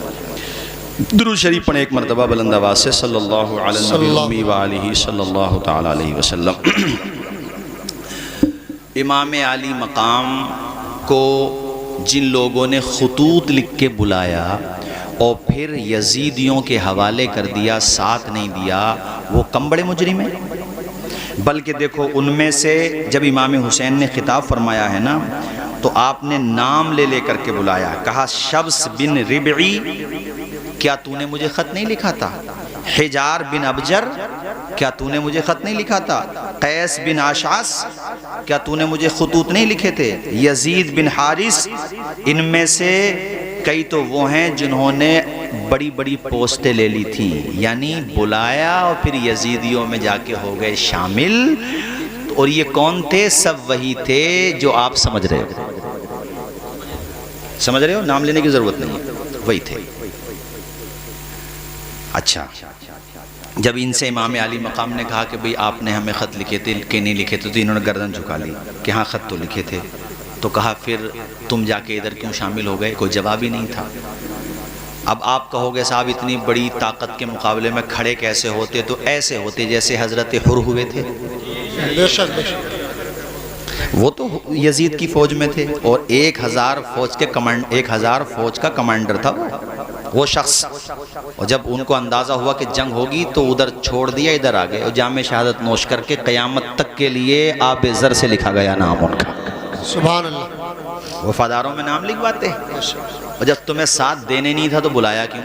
درود شریف پڑھیں ایک مرتبہ بلند آواز سے صلی اللہ علی النبی الامی وآلہ صلی اللہ تعالی علیہ وسلم. امام علی مقام کو جن لوگوں نے خطوط لکھ کے بلایا اور پھر یزیدیوں کے حوالے کر دیا، ساتھ نہیں دیا، وہ کم بڑے مجرم ہیں. بلکہ دیکھو ان میں سے جب امام حسین نے خطاب فرمایا ہے نا تو آپ نے نام لے لے کر کے بلایا. کہا شبس بن ربعی کیا تو نے مجھے خط نہیں لکھا تھا؟ حجار بن ابجر کیا تو نے مجھے خط نہیں لکھا تھا؟ قیس بن اشعث کیا تو نے مجھے خطوط نہیں لکھے تھے؟ یزید بن حارث، ان میں سے کئی تو وہ ہیں جنہوں نے بڑی بڑی پوسٹیں لے لی تھی، یعنی بلایا اور پھر یزیدیوں میں جا کے ہو گئے شامل. اور یہ کون تھے؟ سب وہی تھے جو آپ سمجھ رہے ہو. سمجھ رہے ہو؟ نام لینے کی ضرورت نہیں ہے، وہی تھے. اچھا، جب ان سے امام علی مقام نے کہا کہ بھئی آپ نے ہمیں خط لکھے تھے کہ نہیں لکھے تھے، تو انہوں نے گردن جھکا لی کہ ہاں خط تو لکھے تھے. تو کہا پھر تم جا کے ادھر کیوں شامل ہو گئے؟ کوئی جواب ہی نہیں تھا. اب آپ کہو گے صاحب اتنی بڑی طاقت کے مقابلے میں کھڑے کیسے ہوتے؟ تو ایسے ہوتے جیسے حضرت حر ہوئے تھے. بے شک بے شک. وہ تو یزید کی فوج میں تھے اور 1000 فوج کا کمانڈر تھا وہ شخص. اور جب ان کو اندازہ ہوا کہ جنگ ہوگی تو ادھر چھوڑ دیا، ادھر آ گئے اور جام شہادت نوش کر کے قیامت تک کے لیے آب زر سے لکھا گیا نام ان کا. سبحان اللہ. وفاداروں میں نام لکھواتے. اور جب تمہیں ساتھ دینے نہیں تھا تو بلایا کیوں؟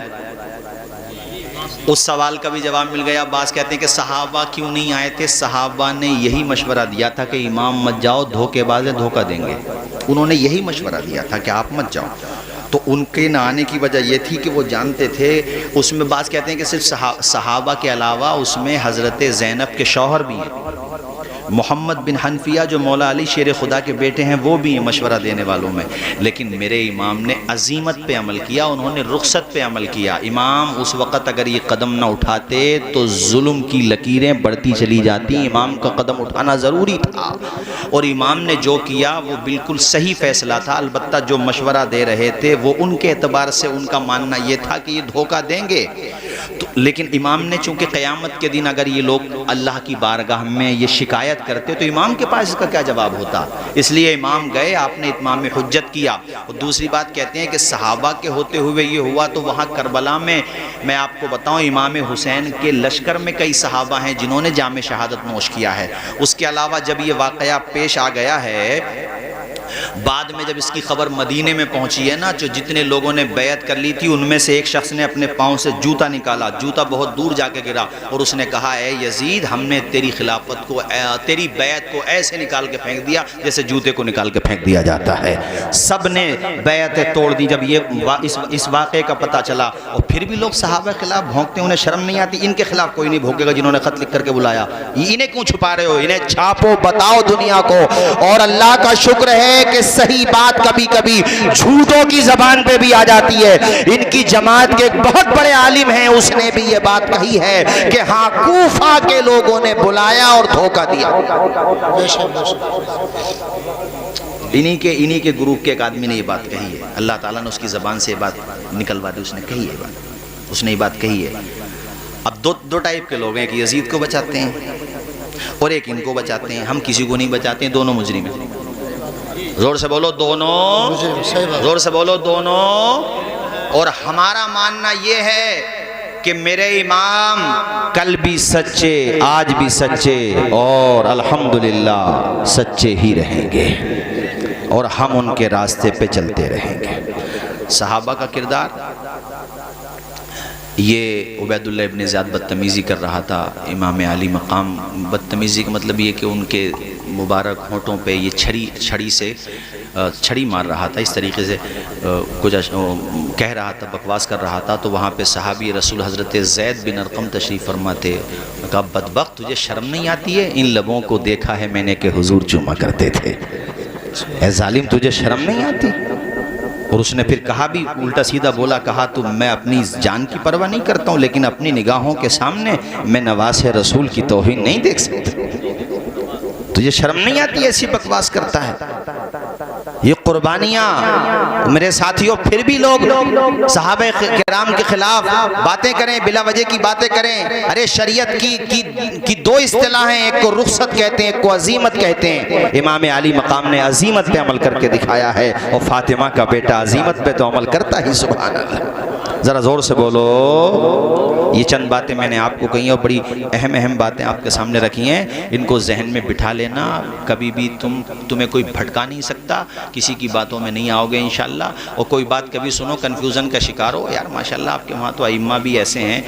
اس سوال کا بھی جواب مل گیا. بعض کہتے ہیں کہ صحابہ کیوں نہیں آئے تھے؟ صحابہ نے یہی مشورہ دیا تھا کہ امام مت جاؤ، دھوکے باز دھوکہ دیں گے. انہوں نے یہی مشورہ دیا تھا کہ آپ مت جاؤ. تو ان کے نہ آنے کی وجہ یہ تھی کہ وہ جانتے تھے. اس میں بعض کہتے ہیں کہ صرف صحابہ کے علاوہ اس میں حضرت زینب کے شوہر بھی ہیں، محمد بن حنفیہ جو مولا علی شیر خدا کے بیٹے ہیں وہ بھی ہیں مشورہ دینے والوں میں. لیکن میرے امام نے عزیمت پہ عمل کیا، انہوں نے رخصت پہ عمل کیا. امام اس وقت اگر یہ قدم نہ اٹھاتے تو ظلم کی لکیریں بڑھتی چلی جاتی. امام کا قدم اٹھانا ضروری تھا اور امام نے جو کیا وہ بالکل صحیح فیصلہ تھا. البتہ جو مشورہ دے رہے تھے وہ ان کے اعتبار سے ان کا ماننا یہ تھا کہ یہ دھوکہ دیں گے. لیکن امام نے چونکہ قیامت کے دن اگر یہ لوگ اللہ کی بارگاہ میں یہ شکایت کرتے تو امام کے پاس اس کا کیا جواب ہوتا؟ اس لیے امام گئے، آپ نے اتمام حجت کیا. اور دوسری بات کہتے ہیں کہ صحابہ کے ہوتے ہوئے یہ ہوا تو وہاں کربلا میں آپ کو بتاؤں امام حسین کے لشکر میں کئی صحابہ ہیں جنہوں نے جام شہادت نوش کیا ہے. اس کے علاوہ جب یہ واقعہ پیش آ گیا ہے بعد میں جب اس کی خبر مدینے میں پہنچی ہے نا، جو جتنے لوگوں نے بیعت کر لی تھی ان میں سے ایک شخص نے اپنے پاؤں سے جوتا نکالا. جوتا بہت دور جا کے گرا اور اس نے کہا اے یزید ہم نے تیری خلافت کو، تیری بیعت کو ایسے نکال کے پھینک دیا جیسے جوتے کو نکال کے پھینک دیا جاتا ہے. سب نے بیعتیں توڑ دی. جب یہ اس واقعے کا پتہ چلا اور پھر بھی لوگ صحابہ کے خلاف بھونکتے، انہیں شرم نہیں آتی؟ ان کے خلاف کوئی نہیں بھونکے گا جنہوں نے خط لکھ کر کے بلایا. انہیں کیوں چھپا رہے ہو؟ انہیں چھاپو، بتاؤ دنیا کو. اور اللہ کا شکر ہے کہ صحیح بات کبھی کبھی جھوٹوں کی زبان پہ بھی آ جاتی ہے. ان کی جماعت کے ایک بہت بڑے عالم ہیں، اس نے بھی یہ بات کہی ہے کہ ہاں کوفہ کے لوگوں نے بلایا اور دھوکہ دیا. انہی کے گروپ کے ایک آدمی نے یہ بات کہی ہے. اللہ تعالیٰ نے اس کی زبان سے یہ بات نکلوا دی. اس نے کہی ہے بات، اس نے یہ بات کہی ہے. اب دو ٹائپ کے لوگ ہیں، ایک یزید کو بچاتے ہیں اور ایک ان کو بچاتے ہیں. ہم کسی کو نہیں بچاتے ہیں، دونوں مجرم ہیں. زور سے بولو دونوں، زور سے بولو دونوں. اور ہمارا ماننا یہ ہے کہ میرے امام کل بھی سچے، آج بھی سچے اور الحمدللہ سچے ہی رہیں گے اور ہم ان کے راستے پہ چلتے رہیں گے. صحابہ کا کردار یہ عبید اللہ ابن زیاد بدتمیزی کر رہا تھا. امام علی مقام بدتمیزی کا مطلب یہ کہ ان کے مبارک ہونٹوں پہ یہ چھڑی مار رہا تھا. اس طریقے سے کچھ کہہ رہا تھا، بکواس کر رہا تھا. تو وہاں پہ صحابی رسول حضرت زید بن ارقم تشریف فرما تھے. کہا بدبخت تجھے شرم نہیں آتی ہے؟ ان لبوں کو دیکھا ہے میں نے کہ حضور چوما کرتے تھے. اے ظالم تجھے شرم نہیں آتی؟ اور اس نے پھر کہا بھی الٹا سیدھا بولا، کہا تو میں اپنی جان کی پرواہ نہیں کرتا ہوں لیکن اپنی نگاہوں کے سامنے میں نواز رسول کی توہین نہیں دیکھ سکتا. تجھے شرم نہیں آتی؟ ایسی بکواس کرتا ہے. یہ قربانیاں میرے ساتھیوں، پھر بھی لوگ صحابہ کرام کے خلاف باتیں کریں، بلا وجہ کی باتیں کریں۔ ارے شریعت کی دو اصطلاح ہیں، ایک کو رخصت کہتے ہیں، ایک کو عزیمت کہتے ہیں۔ امام علی مقام نے عزیمت پہ عمل کر کے دکھایا ہے، اور فاطمہ کا بیٹا عزیمت پہ تو عمل کرتا ہی، سبحان اللہ۔ ذرا زور سے بولو۔ یہ چند باتیں میں نے آپ کو کہی اور بڑی اہم باتیں آپ کے سامنے رکھی ہیں، ان کو ذہن میں بٹھا لینا۔ کبھی بھی تمہیں کوئی بھٹکا نہیں سکتا، کسی کی باتوں میں نہیں آؤ گے انشاءاللہ، اور کوئی بات کبھی سنو کنفیوژن کا شکار ہو، یار ماشاءاللہ آپ کے وہاں تو ائمہ بھی ایسے ہیں،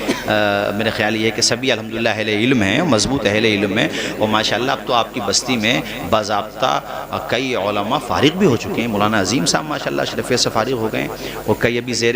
میرے خیال یہ ہے کہ سبھی الحمدللہ اہل علم ہیں، مضبوط اہل علم ہیں، اور ماشاءاللہ اب تو آپ کی بستی میں باضابطہ کئی علماء فارغ بھی ہو چکے ہیں۔ مولانا عظیم صاحب ماشاءاللہ اشرفیہ سے فارغ ہو گئے ہیں، اور کئی ابھی زیر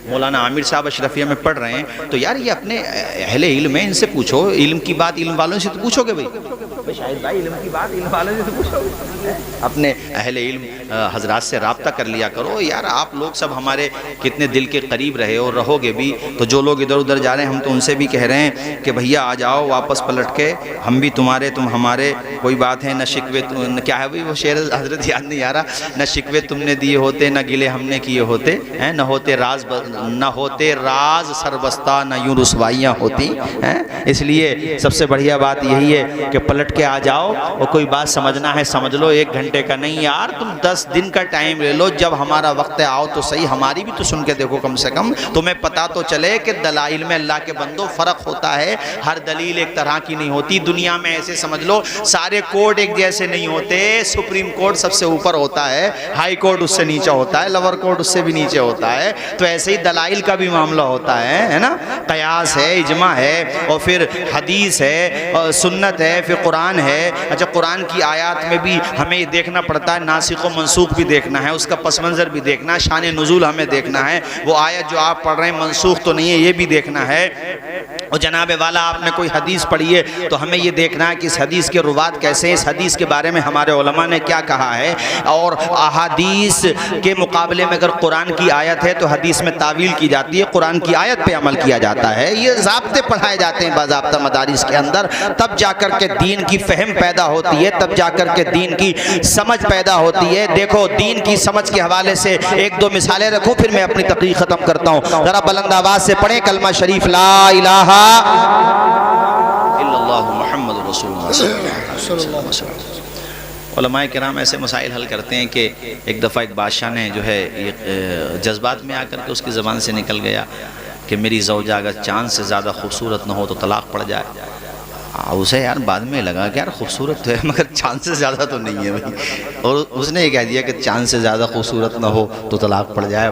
مولانا عامر صاحب اشرفیہ میں پڑھ رہے ہیں۔ تو یار یہ اپنے اہل علم ہیں، ان سے پوچھو علم کی بات، علم والوں سے تو پوچھو گے بھائی شاہد بھائی، علم کی بات علم والوں سے تو پوچھو گے، اپنے اہل علم حضرات سے رابطہ کر لیا کرو۔ یار آپ لوگ سب ہمارے کتنے دل کے قریب رہے اور رہو گے بھی، تو جو لوگ ادھر ادھر جا رہے ہیں ہم تو ان سے بھی کہہ رہے ہیں کہ بھیا آ جاؤ واپس پلٹ کے، ہم بھی تمہارے تم ہمارے، کوئی بات ہے نہ شکوے، کیا ہے بھائی وہ شعر حضرت یاد نہیں آ رہا، نہ شکوے تم نے دیے ہوتے نہ گلے ہم نے کیے ہوتے، نہ ہوتے راز سربستہ، نہ یوں رسوائیاں ہوتی۔ اس لیے سب سے بڑھیا بات یہی ہے کہ پلٹ کے آ جاؤ، اور کوئی بات سمجھنا ہے سمجھ لو، 1 گھنٹے کا نہیں یار، تم 10 دن کا ٹائم لے لو، جب ہمارا وقت ہے آؤ تو صحیح، ہماری بھی تو سن کے دیکھو، کم سے کم تمہیں پتا تو چلے کہ دلائل میں اللہ کے بندوں فرق ہوتا ہے، ہر دلیل ایک طرح کی نہیں ہوتی۔ دنیا میں ایسے سمجھ لو سارے کورٹ ایک جیسے نہیں ہوتے، سپریم کورٹ سب سے اوپر ہوتا ہے، ہائی کورٹ اس سے نیچے ہوتا ہے، لور کورٹ اس سے بھی نیچے ہوتا ہے، تو ایسے ہی دلائل کا بھی معاملہ ہوتا ہے نا، قیاس ہے، اجماع ہے، اور پھر حدیث ہے، اور سنت ہے، پھر قرآن ہے۔ اچھا قرآن کی آیات میں بھی ہمیں یہ دیکھنا پڑتا ہے، ناسخ و منسوخ بھی دیکھنا ہے، اس کا پس منظر بھی دیکھنا ہے، شان نزول ہمیں دیکھنا ہے، وہ آیت جو آپ پڑھ رہے ہیں منسوخ تو نہیں ہے یہ بھی دیکھنا ہے۔ اور جناب والا آپ نے کوئی حدیث پڑھی ہے تو ہمیں یہ دیکھنا ہے کہ اس حدیث کے روات کیسے ہیں، اس حدیث کے بارے میں ہمارے علماء نے کیا کہا ہے، اور احادیث کے مقابلے میں اگر قرآن کی آیت ہے تو حدیث میں تعویل کی جاتی ہے، قرآن کی آیت پہ عمل کیا جاتا ہے۔ یہ ضابطے پڑھائے جاتے ہیں باضابطہ مدارس کے اندر، تب جا کر کے دین کی فہم پیدا ہوتی ہے، تب جا کر کے دین کی سمجھ پیدا ہوتی ہے۔ دیکھو دین کی سمجھ کے حوالے سے 1-2 مثالیں رکھوں، پھر میں اپنی تقریر ختم کرتا ہوں۔ ذرا بلند آواز سے پڑھیں کلمہ شریف لا الہ الا اللہ محمد رسول اللہ صلی اللہ علیہ وسلم۔ علماء کرام ایسے مسائل حل کرتے ہیں کہ ایک دفعہ ایک بادشاہ نے جو ہے جذبات میں آ کر کے اس کی زبان سے نکل گیا کہ میری زوجہ اگر چاند سے زیادہ خوبصورت نہ ہو تو طلاق پڑ جائے۔ اسے یار بعد میں لگا کہ یار خوبصورت ہے مگر چاند سے زیادہ تو نہیں ہے بھائی، اور اس نے یہ کہہ دیا کہ چاند سے زیادہ خوبصورت نہ ہو تو طلاق پڑ جائے،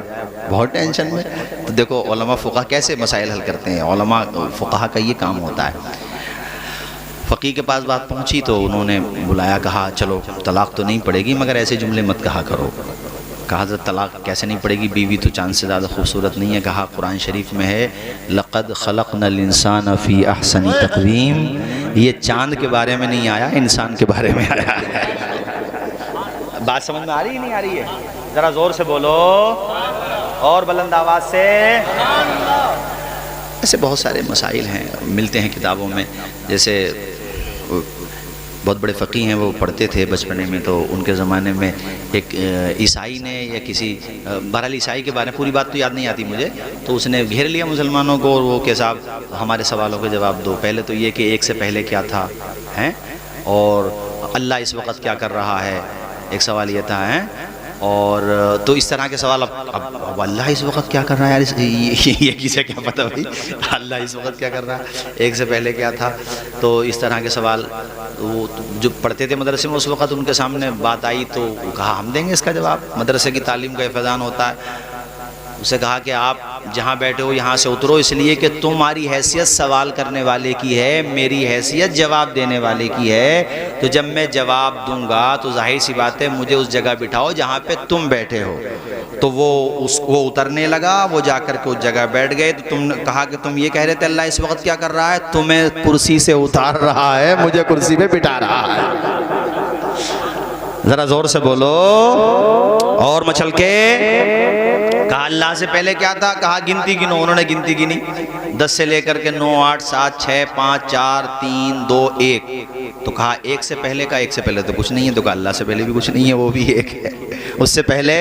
بہت ٹینشن میں۔ تو دیکھو علماء فقہ کیسے مسائل حل کرتے ہیں، علماء فقہ کا یہ کام ہوتا ہے۔ فقیہ کے پاس بات پہنچی تو انہوں نے بلایا، کہا چلو طلاق تو نہیں پڑے گی مگر ایسے جملے مت کہا کرو۔ کہا حضرت طلاق کیسے نہیں پڑے گی، بیوی تو چاند سے زیادہ خوبصورت نہیں ہے۔ کہا قرآن شریف میں ہے لقد خلقنا الانسان فی احسن تقویم، یہ چاند کے بارے میں نہیں آیا، انسان کے بارے میں آیا ہے۔ بات سمجھ میں آ رہی ہے نہیں آ رہی ہے؟ ذرا زور سے بولو اور بلند آواز سے۔ ایسے بہت سارے مسائل ہیں ملتے ہیں کتابوں میں، جیسے بہت بڑے فقیہ ہیں وہ پڑھتے تھے بچپنے میں، تو ان کے زمانے میں ایک عیسائی نے یا کسی بہرحال عیسائی کے بارے میں پوری بات تو یاد نہیں آتی مجھے، تو اس نے گھیر لیا مسلمانوں کو اور وہ کہ صاحب ہمارے سوالوں کے جواب دو۔ پہلے تو یہ کہ ایک سے پہلے کیا تھا ہیں، اور اللہ اس وقت کیا کر رہا ہے، ایک سوال یہ تھا ہیں، اور تو اس طرح کے سوال اب اللہ اس وقت کیا کر رہا ہے یار، یہ کسے کیا پتہ بھائی اللہ اس وقت کیا کر رہا ہے، ایک سے پہلے کیا تھا، تو اس طرح کے سوال وہ جو پڑھتے تھے مدرسے میں اس وقت ان کے سامنے بات آئی تو کہا ہم دیں گے اس کا جواب۔ مدرسے کی تعلیم کا فیضان ہوتا ہے، اسے کہا کہ آپ جہاں بیٹھے ہو یہاں سے اترو، اس لیے کہ تمہاری حیثیت سوال کرنے والے کی ہے، میری حیثیت جواب دینے والے کی ہے، تو جب میں جواب دوں گا تو ظاہر سی بات ہے مجھے اس جگہ بٹھاؤ جہاں پہ تم بیٹھے ہو۔ تو وہ اترنے لگا، وہ جا کر کے اس جگہ بیٹھ گئے، تو تم نے کہا کہ تم یہ کہہ رہے تھے اللہ اس وقت کیا کر رہا ہے، تمہیں کرسی سے اتار رہا ہے، مجھے کرسی پہ بٹھا رہا ہے۔ ذرا زور سے بولو اور مچل کے۔ کہا اللہ سے پہلے کیا تھا، کہا گنتی گنو، انہوں نے گنتی گنی 10 سے لے کر کے 9 8 7 6 5 4 3 2 1، تو کہا ایک سے پہلے کا، ایک سے پہلے تو کچھ نہیں ہے، تو کہا اللہ سے پہلے بھی کچھ نہیں ہے وہ بھی ایک ہے، اس سے پہلے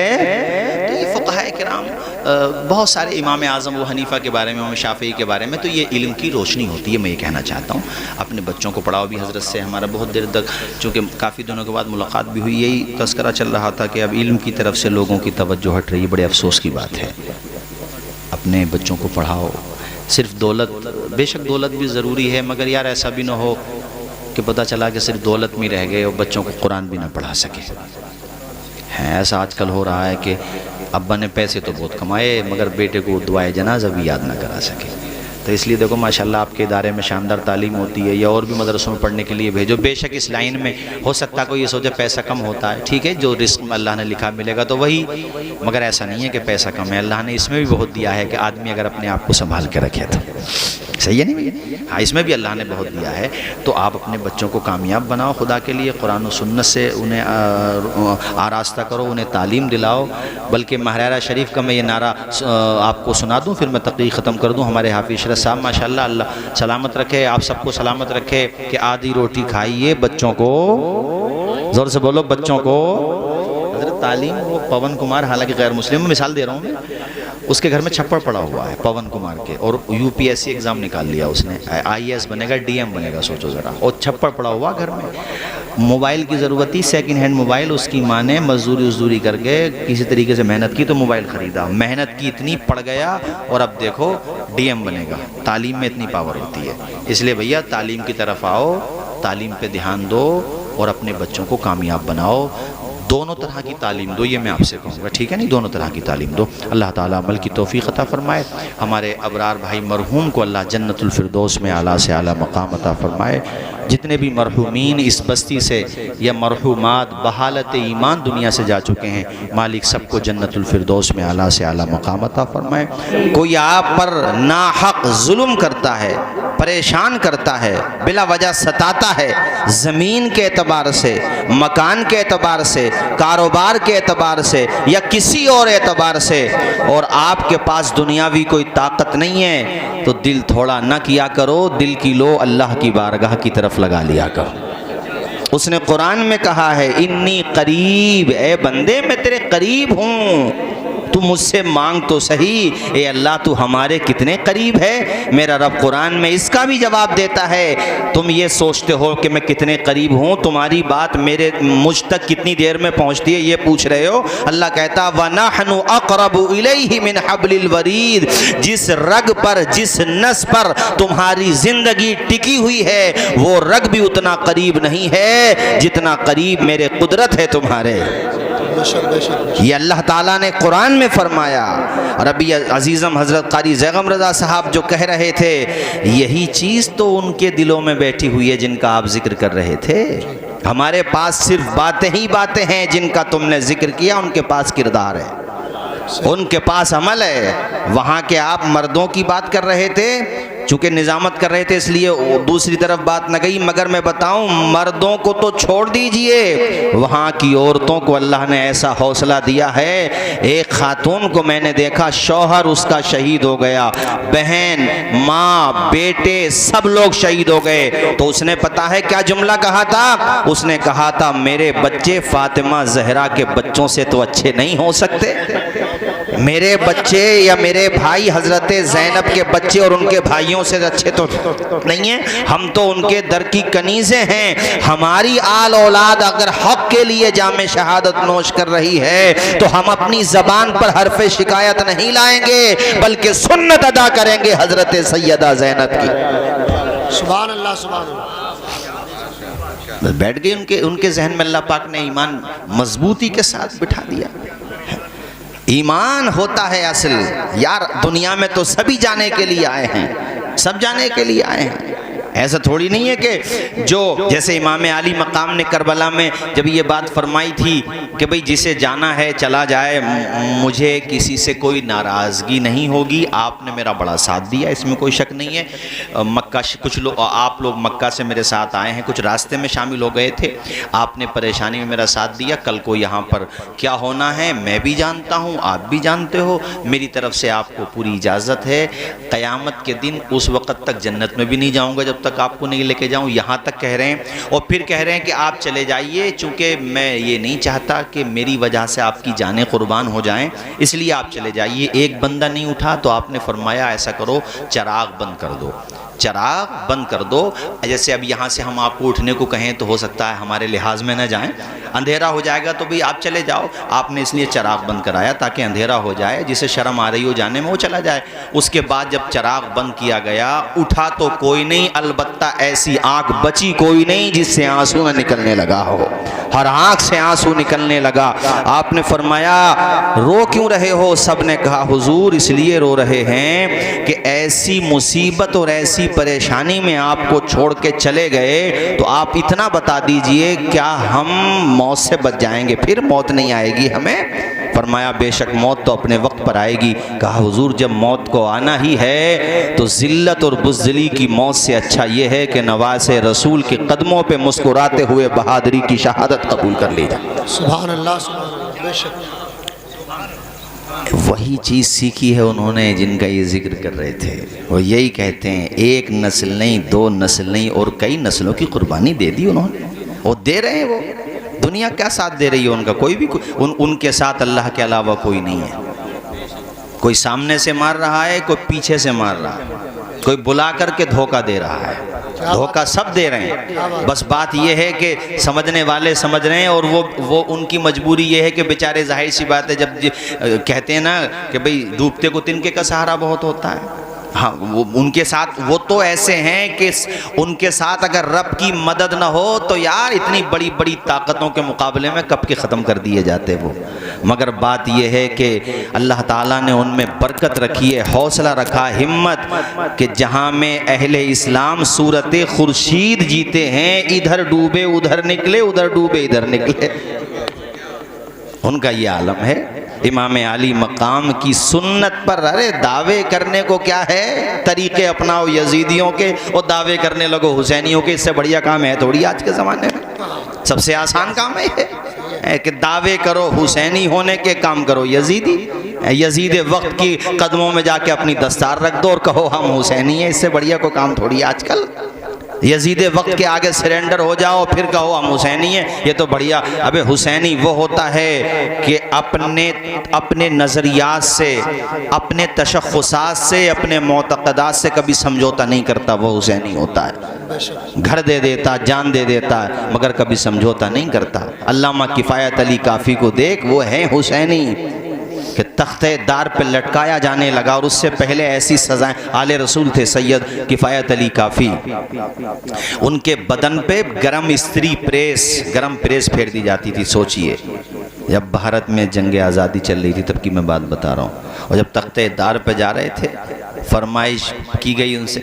فقہائے کرام بہت سارے امام اعظم ابو حنیفہ کے بارے میں، امام شافعی کے بارے میں، تو یہ علم کی روشنی ہوتی ہے. میں یہ کہنا چاہتا ہوں اپنے بچوں کو پڑھاؤ بھی. حضرت سے ہمارا بہت دیر تک چونکہ کافی دنوں کے بعد ملاقات بھی ہوئی، یہی تذکرہ چل رہا تھا کہ اب علم کی طرف سے لوگوں کی توجہ ہٹ رہی ہے. بڑے افسوس کی بات ہے. اپنے بچوں کو پڑھاؤ. صرف دولت، بے شک دولت بھی ضروری ہے، مگر یار ایسا بھی نہ ہو کہ پتہ چلا کہ صرف دولت میں رہ گئے اور بچوں کو قرآن بھی نہ پڑھا سکے. ایسا آج کل ہو رہا ہے کہ ابا نے پیسے تو بہت کمائے مگر بیٹے کو دعائے جنازہ بھی یاد نہ کرا سکے. تو اس لیے دیکھو ماشاءاللہ آپ کے ادارے میں شاندار تعلیم ہوتی ہے، یا اور بھی مدرسوں میں پڑھنے کے لیے بھیجو. بے شک اس لائن میں ہو سکتا ہے کوئی یہ سوچے پیسہ کم ہوتا ہے، ٹھیک ہے، جو رزق میں اللہ نے لکھا ملے گا تو وہی، مگر ایسا نہیں ہے کہ پیسہ کم ہے. اللہ نے اس میں بھی بہت دیا ہے کہ آدمی اگر اپنے آپ کو سنبھال کے رکھے تو صحیح ہے نہیں؟ ہاں، اس میں بھی اللہ نے بہت دیا ہے. تو آپ اپنے بچوں کو کامیاب بناؤ خدا کے لیے، قرآن و سنت سے انہیں آراستہ کرو، انہیں تعلیم دلاؤ. بلکہ ماہرہ شریف کا میں یہ نعرہ آپ کو سنا دوں، پھر میں تقریر ختم کر دوں. ہمارے حافظ اشرف صاحب ماشاءاللہ، اللہ سلامت رکھے، آپ سب کو سلامت رکھے، کہ آدھی روٹی کھائیے، بچوں کو زور سے بولو، بچوں کو حضرت تعلیم. وہ پون کمار حالانکہ غیر مسلم، میں مثال دے رہا ہوں میں، اس کے گھر میں چھپڑ پڑا ہوا ہے پون کمار کے، اور UPSC ایگزام نکال لیا اس نے، IAS بنے گا، DM بنے گا، سوچو ذرا، اور چھپڑ پڑا ہوا گھر میں. موبائل کی ضرورت تھی، سیکنڈ ہینڈ موبائل، اس کی ماں نے مزدوری کر کے کسی طریقے سے محنت کی تو موبائل خریدا. محنت کی اتنی پڑ گیا اور اب دیکھو DM بنے گا. تعلیم میں اتنی پاور ہوتی ہے. اس لیے بھیا تعلیم کی طرف آؤ، تعلیم پہ دھیان دو اور اپنے بچوں کو کامیاب بناؤ. دونوں طرح کی تعلیم دو، یہ میں آپ سے کہوں گا، ٹھیک ہے نہیں؟ دونوں طرح کی تعلیم دو. اللہ تعالیٰ عمل کی توفیق عطا فرمائے. ہمارے ابرار بھائی مرحوم کو اللہ جنت الفردوس میں اعلیٰ سے اعلیٰ مقام عطا فرمائے. جتنے بھی مرحومین اس بستی سے یا مرحومات بحالت ایمان دنیا سے جا چکے ہیں، مالک سب کو جنت الفردوس میں اعلیٰ سے اعلیٰ مقام عطا فرمائے. کوئی آپ پر ناحق ظلم کرتا ہے، پریشان کرتا ہے، بلا وجہ ستاتا ہے، زمین کے اعتبار سے، مکان کے اعتبار سے، کاروبار کے اعتبار سے یا کسی اور اعتبار سے، اور آپ کے پاس دنیاوی کوئی طاقت نہیں ہے، تو دل تھوڑا نہ کیا کرو، دل کی لو اللہ کی بارگاہ کی طرف لگا لیا کرو. اس نے قرآن میں کہا ہے انی قریب، اے بندے میں تیرے قریب ہوں، تو مجھ سے مانگ تو صحیح. اے اللہ تو ہمارے کتنے قریب ہے. میرا رب قرآن میں اس کا بھی جواب دیتا ہے. تم یہ سوچتے ہو کہ میں کتنے قریب ہوں، تمہاری بات مجھ تک کتنی دیر میں پہنچتی ہے یہ پوچھ رہے ہو. اللہ کہتا وَنَحْنُ أَقْرَبُ إِلَيْهِ مِنْ حَبْلِ الْوَرِيدِ، جس رگ پر، جس نس پر تمہاری زندگی ٹکی ہوئی ہے، وہ رگ بھی اتنا قریب نہیں ہے جتنا قریب میرے قدرت ہے تمہارے. یہ اللہ تعالیٰ نے قرآن میں فرمایا. ربی عزیزم حضرت قاری زیغم رضا صاحب جو کہہ رہے تھے، یہی چیز تو ان کے دلوں میں بیٹھی ہوئی ہے جن کا آپ ذکر کر رہے تھے. ہمارے پاس صرف باتیں ہی باتیں ہیں، جن کا تم نے ذکر کیا ان کے پاس کردار ہے، ان کے پاس عمل ہے. وہاں کے آپ مردوں کی بات کر رہے تھے، چونکہ نظامت کر رہے تھے اس لیے دوسری طرف بات نہ گئی، مگر میں بتاؤں مردوں کو تو چھوڑ دیجئے، وہاں کی عورتوں کو اللہ نے ایسا حوصلہ دیا ہے. ایک خاتون کو میں نے دیکھا، شوہر اس کا شہید ہو گیا، بہن، ماں، بیٹے سب لوگ شہید ہو گئے، تو اس نے پتا ہے کیا جملہ کہا تھا؟ اس نے کہا تھا میرے بچے فاطمہ زہرا کے بچوں سے تو اچھے نہیں ہو سکتے، میرے بچے یا میرے بھائی حضرت زینب کے بچے اور ان کے بھائیوں سے اچھے تو نہیں ہیں، ہم تو ان کے در کی کنیزیں ہیں. ہماری آل اولاد اگر حق کے لیے جام شہادت نوش کر رہی ہے تو ہم اپنی زبان پر حرف شکایت نہیں لائیں گے، بلکہ سنت ادا کریں گے حضرت سیدہ زینب کی. سبحان اللہ سبحان اللہ. بیٹھ گئے ان کے ذہن میں. اللہ پاک نے ایمان مضبوطی کے ساتھ بٹھا دیا. ایمان ہوتا ہے اصل. یار دنیا میں تو سبھی جانے کے لیے آئے ہیں، سب جانے کے لیے آئے ہیں. ایسا تھوڑی نہیں ہے کہ جو جیسے امام علی مقام نے کربلا میں جب یہ بات فرمائی تھی کہ بھئی جسے جانا ہے چلا جائے، مجھے کسی سے کوئی ناراضگی نہیں ہوگی، آپ نے میرا بڑا ساتھ دیا، اس میں کوئی شک نہیں ہے. مکہ کچھ لوگ، آپ لوگ مکہ سے میرے ساتھ آئے ہیں، کچھ راستے میں شامل ہو گئے تھے، آپ نے پریشانی میں میرا ساتھ دیا. کل کو یہاں پر کیا ہونا ہے میں بھی جانتا ہوں، آپ بھی جانتے ہو. میری طرف سے آپ کو پوری اجازت ہے. قیامت کے دن اس وقت تک جنت میں بھی نہیں جاؤں گا جب تک آپ کو نہیں لے کے جاؤں، یہاں تک کہہ رہے ہیں، اور پھر کہہ رہے ہیں کہ آپ چلے جائیے، چونکہ میں یہ نہیں چاہتا کہ میری وجہ سے آپ کی جانیں قربان ہو جائیں، اس لیے آپ چلے جائیے۔ ایک بندہ نہیں اٹھا تو آپ نے فرمایا ایسا کرو، چراغ بند کر دو، چراغ بند کر دو۔ جیسے اب یہاں سے ہم آپ کو اٹھنے کو کہیں تو ہو سکتا ہے ہمارے لحاظ میں نہ جائیں، اندھیرا ہو جائے گا تو بھی آپ چلے جاؤ۔ آپ نے اس لیے چراغ بند کرایا تاکہ اندھیرا ہو جائے، جسے شرم آ رہی ہو جانے میں وہ چلا جائے۔ اس کے بعد جب چراغ بند کیا گیا، اٹھا تو کوئی نہیں، البتہ ایسی آنکھ بچی کوئی نہیں جس سے آنسو نہ نکلنے لگا ہو، ہر آنکھ سے آنسو نکلنے لگا۔ آپ نے فرمایا رو کیوں رہے ہو؟ سب نے کہا حضور اس لیے رو رہے ہیں کہ ایسی مصیبت اور ایسی پریشانی میں آپ کو چھوڑ کے چلے گئے، تو آپ اتنا بتا دیجئے کیا ہم موت سے بچ جائیں گے، پھر موت نہیں آئے گی ہمیں؟ فرمایا بے شک موت تو اپنے وقت پر آئے گی۔ کہا حضور جب موت کو آنا ہی ہے تو ذلت اور بزدلی کی موت سے اچھا یہ ہے کہ نواز رسول کے قدموں پہ مسکراتے ہوئے بہادری کی شہادت قبول کر لی جائے۔ سبحان اللہ، سبحان اللہ، بے شک وہی چیز سیکھی ہے انہوں نے جن کا یہ ذکر کر رہے تھے۔ وہ یہی کہتے ہیں ایک نسل نہیں، دو نسل نہیں، اور کئی نسلوں کی قربانی دے دی انہوں نے، وہ دے رہے ہیں۔ وہ دنیا کیا ساتھ دے رہی ہے ان کا؟ کوئی بھی ان کے ساتھ اللہ کے علاوہ کوئی نہیں ہے۔ کوئی سامنے سے مار رہا ہے، کوئی پیچھے سے مار رہا ہے، کوئی بلا کر کے دھوکہ دے رہا ہے، دھوکہ سب دے رہے ہیں۔ بس بات یہ ہے کہ سمجھنے والے سمجھ رہے ہیں، اور وہ ان کی مجبوری یہ ہے کہ بیچارے، ظاہر سی بات ہے، جب کہتے ہیں نا کہ بھئی ڈوبتے کو تنکے کا سہارا بہت ہوتا ہے۔ ہاں ان کے ساتھ وہ تو ایسے ہیں کہ ان کے ساتھ اگر رب کی مدد نہ ہو تو یار اتنی بڑی بڑی طاقتوں کے مقابلے میں کب کے ختم کر دیے جاتے وہ۔ مگر بات یہ ہے کہ اللہ تعالیٰ نے ان میں برکت رکھی ہے، حوصلہ رکھا، ہمت، کہ جہاں میں اہل اسلام صورت خورشید جیتے ہیں، ادھر ڈوبے ادھر نکلے، ادھر ڈوبے ادھر نکلے، ان کا یہ عالم ہے۔ امام علی مقام کی سنت پر ارے دعوے کرنے کو کیا ہے؟ طریقے اپناؤ یزیدیوں کے اور دعوے کرنے لگو حسینیوں کے، اس سے بڑھیا کام ہے تھوڑی آج کے زمانے میں؟ سب سے آسان کام ہے کہ دعوے کرو حسینی ہونے کے، کام کرو یزیدی۔ یزید وقت کی قدموں میں جا کے اپنی دستار رکھ دو اور کہو ہم حسینی ہیں، اس سے بڑھیا کو کام تھوڑی آج کل۔ یزید وقت کے آگے سرنڈر ہو جاؤ پھر کہو ہم حسینی ہیں، یہ تو بڑھیا۔ ابے حسینی وہ ہوتا ہے کہ اپنے نظریات سے، اپنے تشخصات سے، اپنے معتقدات سے کبھی سمجھوتا نہیں کرتا، وہ حسینی ہوتا ہے۔ گھر دے دیتا، جان دے دیتا، مگر کبھی سمجھوتا نہیں کرتا۔ علامہ کفایت علی کافی کو دیکھ، وہ ہے حسینی کہ تختہ دار پہ لٹکایا جانے لگا، اور اس سے پہلے ایسی سزائیں۔ آل رسول تھے سید کفایت علی کافی، ان کے بدن پہ گرم استری پریس، گرم پریس پھیر دی جاتی تھی۔ سوچئے جب بھارت میں جنگ آزادی چل رہی تھی تب کی میں بات بتا رہا ہوں، اور جب تختہ دار پہ جا رہے تھے فرمائش کی گئی ان سے۔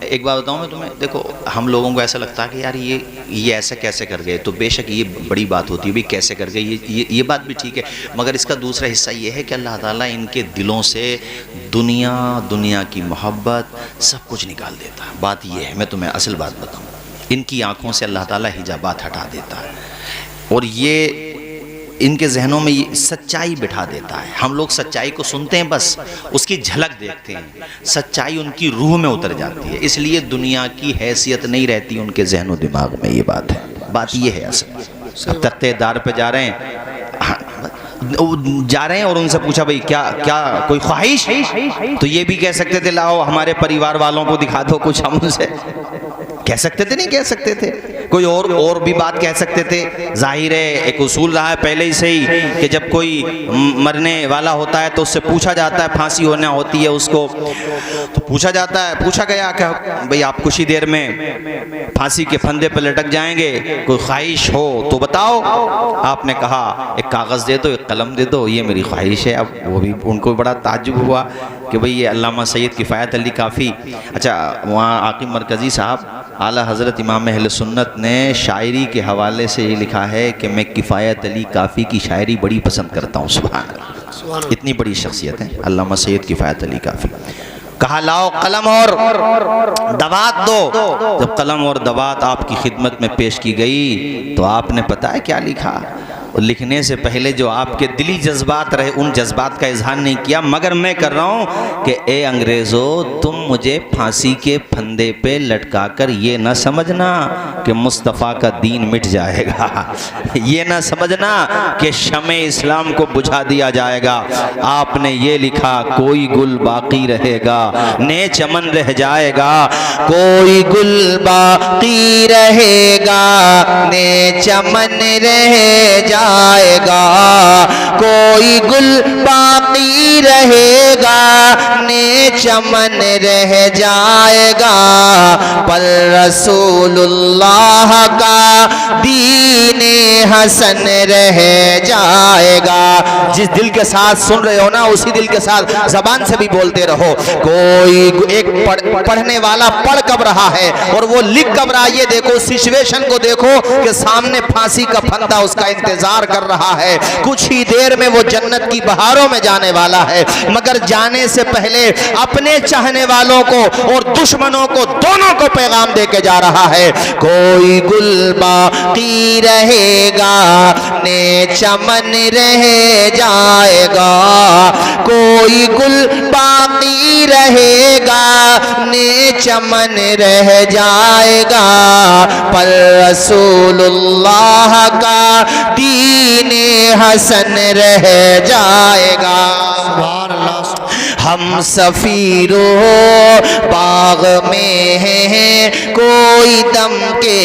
ایک بات بتاؤں میں تمہیں، دیکھو ہم لوگوں کو ایسا لگتا ہے کہ یار یہ ایسا کیسے کر گئے، تو بے شک یہ بڑی بات ہوتی ہے بھی کیسے کر گئے، یہ بات بھی ٹھیک ہے، مگر اس کا دوسرا حصہ یہ ہے کہ اللہ تعالیٰ ان کے دلوں سے دنیا کی محبت سب کچھ نکال دیتا ہے۔ بات یہ ہے، میں تمہیں اصل بات بتاؤں، ان کی آنکھوں سے اللہ تعالیٰ حجابات ہٹا دیتا ہے، اور یہ ان کے ذہنوں میں یہ سچائی بٹھا دیتا ہے۔ ہم لوگ سچائی کو سنتے ہیں، بس اس کی جھلک دیکھتے ہیں، سچائی ان کی روح میں اتر جاتی ہے، اس لیے دنیا کی حیثیت نہیں رہتی ان کے ذہن و دماغ میں۔ یہ بات ہے، بات یہ ہے اصل۔ اب تختہ دار پہ جا رہے ہیں اور ان سے پوچھا بھئی کیا کوئی خواہش؟ تو یہ بھی کہہ سکتے تھے لاؤ ہمارے پریوار والوں کو دکھا دو کچھ، ہم ان سے کہہ سکتے تھے، نہیں کہہ سکتے تھے، کوئی اور بھی بات کہہ سکتے تھے۔ ظاہر ہے ایک اصول رہا ہے پہلے ہی سے ہی کہ جب کوئی مرنے والا ہوتا ہے تو اس سے پوچھا جاتا ہے، پھانسی ہونا ہوتی ہے اس کو، تو پوچھا جاتا ہے، پوچھا گیا کہ بھئی آپ کچھ ہی دیر میں پھانسی کے پھندے پہ لٹک جائیں گے، کوئی خواہش ہو تو بتاؤ۔ آپ نے کہا ایک کاغذ دے دو، ایک قلم دے دو، یہ میری خواہش ہے۔ اب وہ بھی ان کو بڑا تعجب ہوا کہ بھئی یہ علامہ سید کفایت علی کافی۔ اچھا وہاں عاقب مرکزی صاحب اعلیٰ حضرت امام اہل سنت نے شاعری کے حوالے سے یہ لکھا ہے کہ میں کفایت علی کافی کی شاعری بڑی پسند کرتا ہوں۔ سبحان اللہ، اتنی بڑی شخصیت ہے علامہ سید کفایت علی کافی۔ کہا لاؤ قلم اور دوات دو۔ جب قلم اور دوات آپ کی خدمت میں پیش کی گئی تو آپ نے پتہ ہے کیا لکھا؟ لکھنے سے پہلے جو آپ کے دلی جذبات رہے ان جذبات کا اظہار نہیں کیا، مگر میں کر رہا ہوں کہ اے انگریزوں تم مجھے پھانسی کے پھندے پہ لٹکا کر یہ نہ سمجھنا کہ مصطفیٰ کا دین مٹ جائے گا، یہ نہ سمجھنا کہ شمع اسلام کو بجھا دیا جائے گا۔ آپ نے یہ لکھا کوئی گل باقی رہے گا، نئے چمن رہ جائے گا، کوئی گل باقی رہے گا، نئے چمن رہ جائے گا، کوئی گل باقی رہے گا، نئے چمن رہ جائے گا، پر رسول اللہ کا دین حسن رہ جائے گا۔ جس دل کے ساتھ سن رہے ہو نا اسی دل کے ساتھ زبان سے بھی بولتے رہو۔ کوئی ایک پڑھنے والا پڑھ کب رہا ہے اور وہ لکھ کب رہا، یہ دیکھو سچویشن کو دیکھو کہ سامنے پھانسی کا پھندا اس کا انتظار کر رہا ہے، کچھ ہی دیر میں وہ جنت کی بہاروں میں جانے والا ہے، مگر جانے سے پہلے اپنے چاہنے والوں کو اور دشمنوں کو دونوں کو پیغام دے کے جا رہا ہے۔ کوئی گل باقی رہے گا، نئے چمن رہ جائے گا، کوئی گل باقی رہے گا، نئے چمن رہ جائے گا، پر رسول اللہ کا دین حسن رہ جائے گا۔ سبحان اللہ۔ ہم سفیروں باغ میں ہیں کوئی دم کے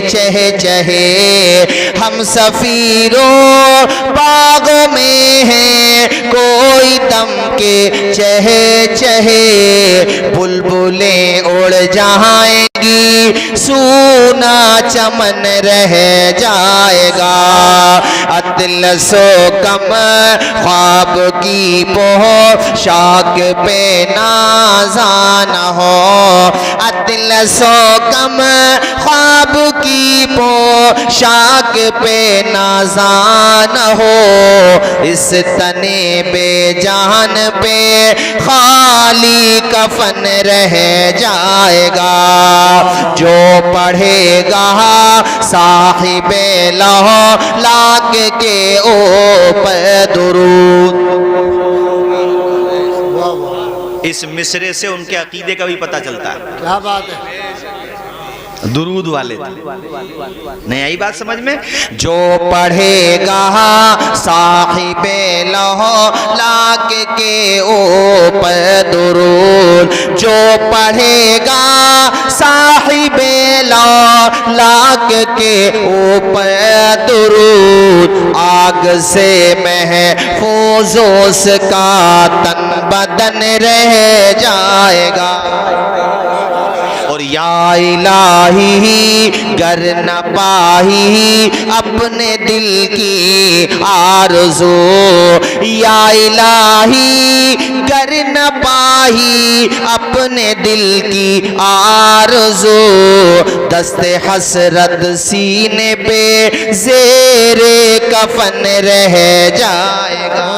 چہے چہے، ہم سفیروں باغ میں ہیں کوئی دم کے چہے چہے، بلبلیں اڑ جائیں گی سونا چمن رہ جائے گا، اطلس و کم خواب کی پوشاک پہ نازان ہو، اطلس و کم خواب کی پوشاک پہ نازان ہو، اس تنے بے جان پہ خالی کفن رہ جائے گا، جو پڑھے گا صاحب لوح لاک کے اوپر درود۔ اس مصرے سے ان کے عقیدے کا بھی پتہ چلتا ہے، کیا بات ہے، درود والے نہیں آئی بات سمجھ میں؟ جو پڑھے گا صاحب لوح لاک کے اوپر درود، جو پڑھے گا صاحب لوح لاک کے اوپر درود، آگ سے محفوظ اس کا تن بدن رہ جائے گا، اور یا الہی گر نہ پائی اپنے دل کی آرزو، یا الہی گر نہ پائی اپنے دل کی آرزو، دست حسرت سینے پہ زیر کفن رہ جائے گا۔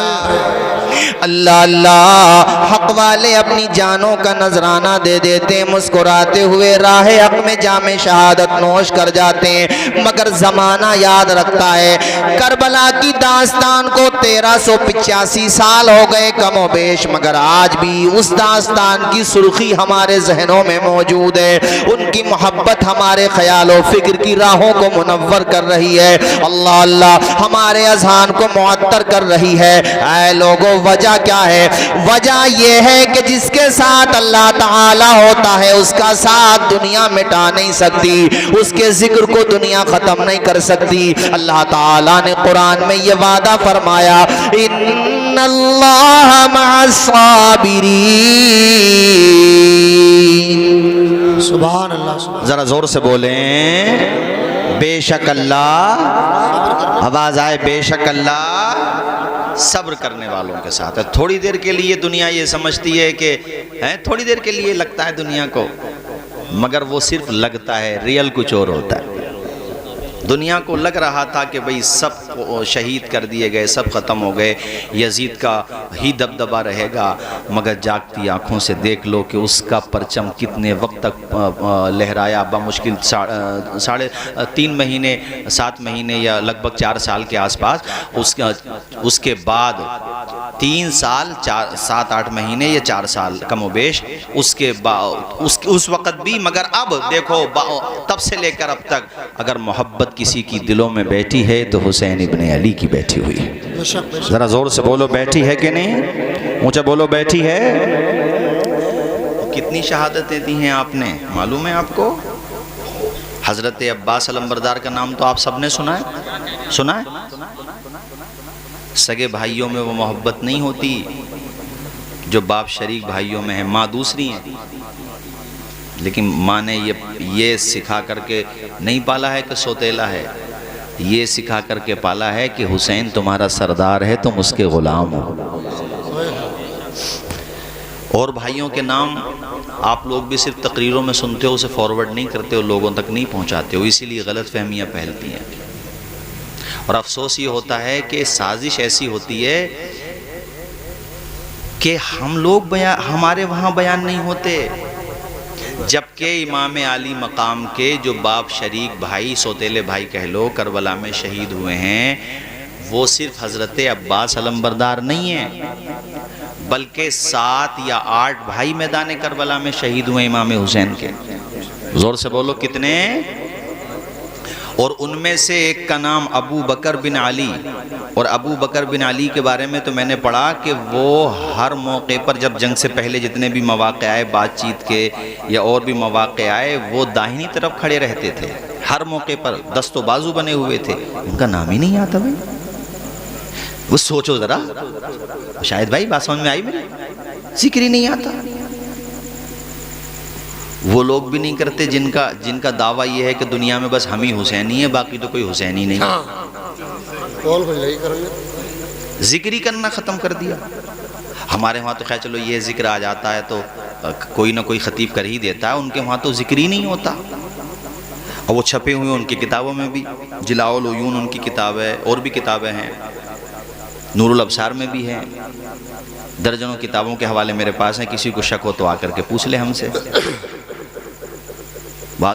اللہ اللہ، حق والے اپنی جانوں کا نذرانہ دے دیتے، مسکراتے ہوئے راہ حق میں جام شہادت نوش کر جاتے ہیں، مگر زمانہ یاد رکھتا ہے۔ کربلا کی داستان کو 1385 سال ہو گئے کم و بیش، مگر آج بھی اس داستان کی سرخی ہمارے ذہنوں میں موجود ہے، ان کی محبت ہمارے خیال و فکر کی راہوں کو منور کر رہی ہے، اللہ اللہ ہمارے اذہان کو معطر کر رہی ہے۔ اے لوگوں، وجہ کیا ہے؟ وجہ یہ ہے کہ جس کے ساتھ اللہ تعالی ہوتا ہے اس کا ساتھ دنیا مٹا نہیں سکتی، اس کے ذکر کو دنیا ختم نہیں کر سکتی۔ اللہ تعالی نے قرآن میں یہ وعدہ فرمایا، ان اللہ مع الصابرین۔ سبحان اللہ۔ ذرا زور سے بولیں، بے شک اللہ، آواز آئے، بے شک اللہ صبر کرنے والوں کے ساتھ ہے۔ تھوڑی دیر کے لیے دنیا یہ سمجھتی ہے کہ تھوڑی دیر کے لیے لگتا ہے دنیا کو، مگر وہ صرف لگتا ہے، ریئل کچھ اور ہوتا ہے۔ دنیا کو لگ رہا تھا کہ بھئی سب شہید کر دیے گئے، سب ختم ہو گئے، یزید کا ہی دبدبہ رہے گا، مگر جاگتی آنکھوں سے دیکھ لو کہ اس کا پرچم کتنے وقت تک لہرایا، بمشکل 3.5 مہینے 7 مہینے یا لگ بھگ 4 سال کے آس پاس، اس کے بعد 3 سال 7-8 مہینے یا 4 سال کم و بیش، اس کے بعد اس وقت بھی، مگر اب دیکھو تب سے لے کر اب تک اگر محبت کسی کی دلوں میں بیٹھی ہے تو حسین ابن علی کی بیٹھی ہوئی ہے۔ ذرا زور سے بولو بیٹھی ہے کہ نہیں؟ اونچا بولو بیٹھی ہے۔ کتنی شہادتیں دی ہیں آپ نے معلوم ہے آپ کو؟ حضرت عباس علمبردار کا نام تو آپ سب نے سنا ہے؟ سگے بھائیوں میں وہ محبت نہیں ہوتی جو باپ شریک بھائیوں میں ہے، ماں دوسری ہیں، لیکن ماں نے یہ سکھا کر کے نہیں پالا ہے کہ سوتیلا ہے، یہ سکھا کر کے پالا ہے کہ حسین تمہارا سردار ہے، تم اس کے غلام ہو۔ اور بھائیوں کے نام آپ لوگ بھی صرف تقریروں میں سنتے ہو، اسے فارورڈ نہیں کرتے ہو، لوگوں تک نہیں پہنچاتے ہو، اسی لیے غلط فہمیاں پھیلتی ہیں۔ اور افسوس یہ ہوتا ہے کہ سازش ایسی ہوتی ہے کہ ہم لوگ ہمارے وہاں بیان نہیں ہوتے، جبکہ امام علی مقام کے جو باپ شریک بھائی، سوتیلے بھائی کہہ لو، کربلا میں شہید ہوئے ہیں، وہ صرف حضرت عباس علمبردار نہیں ہیں، بلکہ 7 یا 8 بھائی میدان کربلا میں شہید ہوئے امام حسین کے۔ زور سے بولو کتنے؟ اور ان میں سے ایک کا نام ابو بکر بن علی، اور ابو بکر بن علی کے بارے میں تو میں نے پڑھا کہ وہ ہر موقع پر، جب جنگ سے پہلے جتنے بھی مواقع آئے بات چیت کے یا اور بھی مواقع آئے، وہ داہنی طرف کھڑے رہتے تھے، ہر موقع پر دست و بازو بنے ہوئے تھے۔ ان کا نام ہی نہیں آتا بھائی، وہ سوچو ذرا، شاید بھائی بات سمجھ میں آئی میری، ذکر ہی نہیں آتا۔ وہ لوگ بھی نہیں کرتے جن کا دعویٰ یہ ہے کہ دنیا میں بس ہم ہی حسینی ہیں، باقی تو کوئی حسینی نہیں، ذکر ہی کرنا ختم کر دیا۔ ہمارے وہاں تو خیر چلو یہ ذکر آ جاتا ہے تو کوئی نہ کوئی خطیب کر ہی دیتا ہے، ان کے وہاں تو ذکر ہی نہیں ہوتا، اور وہ چھپے ہوئے ان کی کتابوں میں بھی، جلاء العیون ان کی کتاب ہے، اور بھی کتابیں ہیں، نور الابصار میں بھی ہیں، درجنوں کتابوں کے حوالے میرے پاس ہیں، کسی کو شک ہو تو آ کر کے پوچھ لے ہم سے۔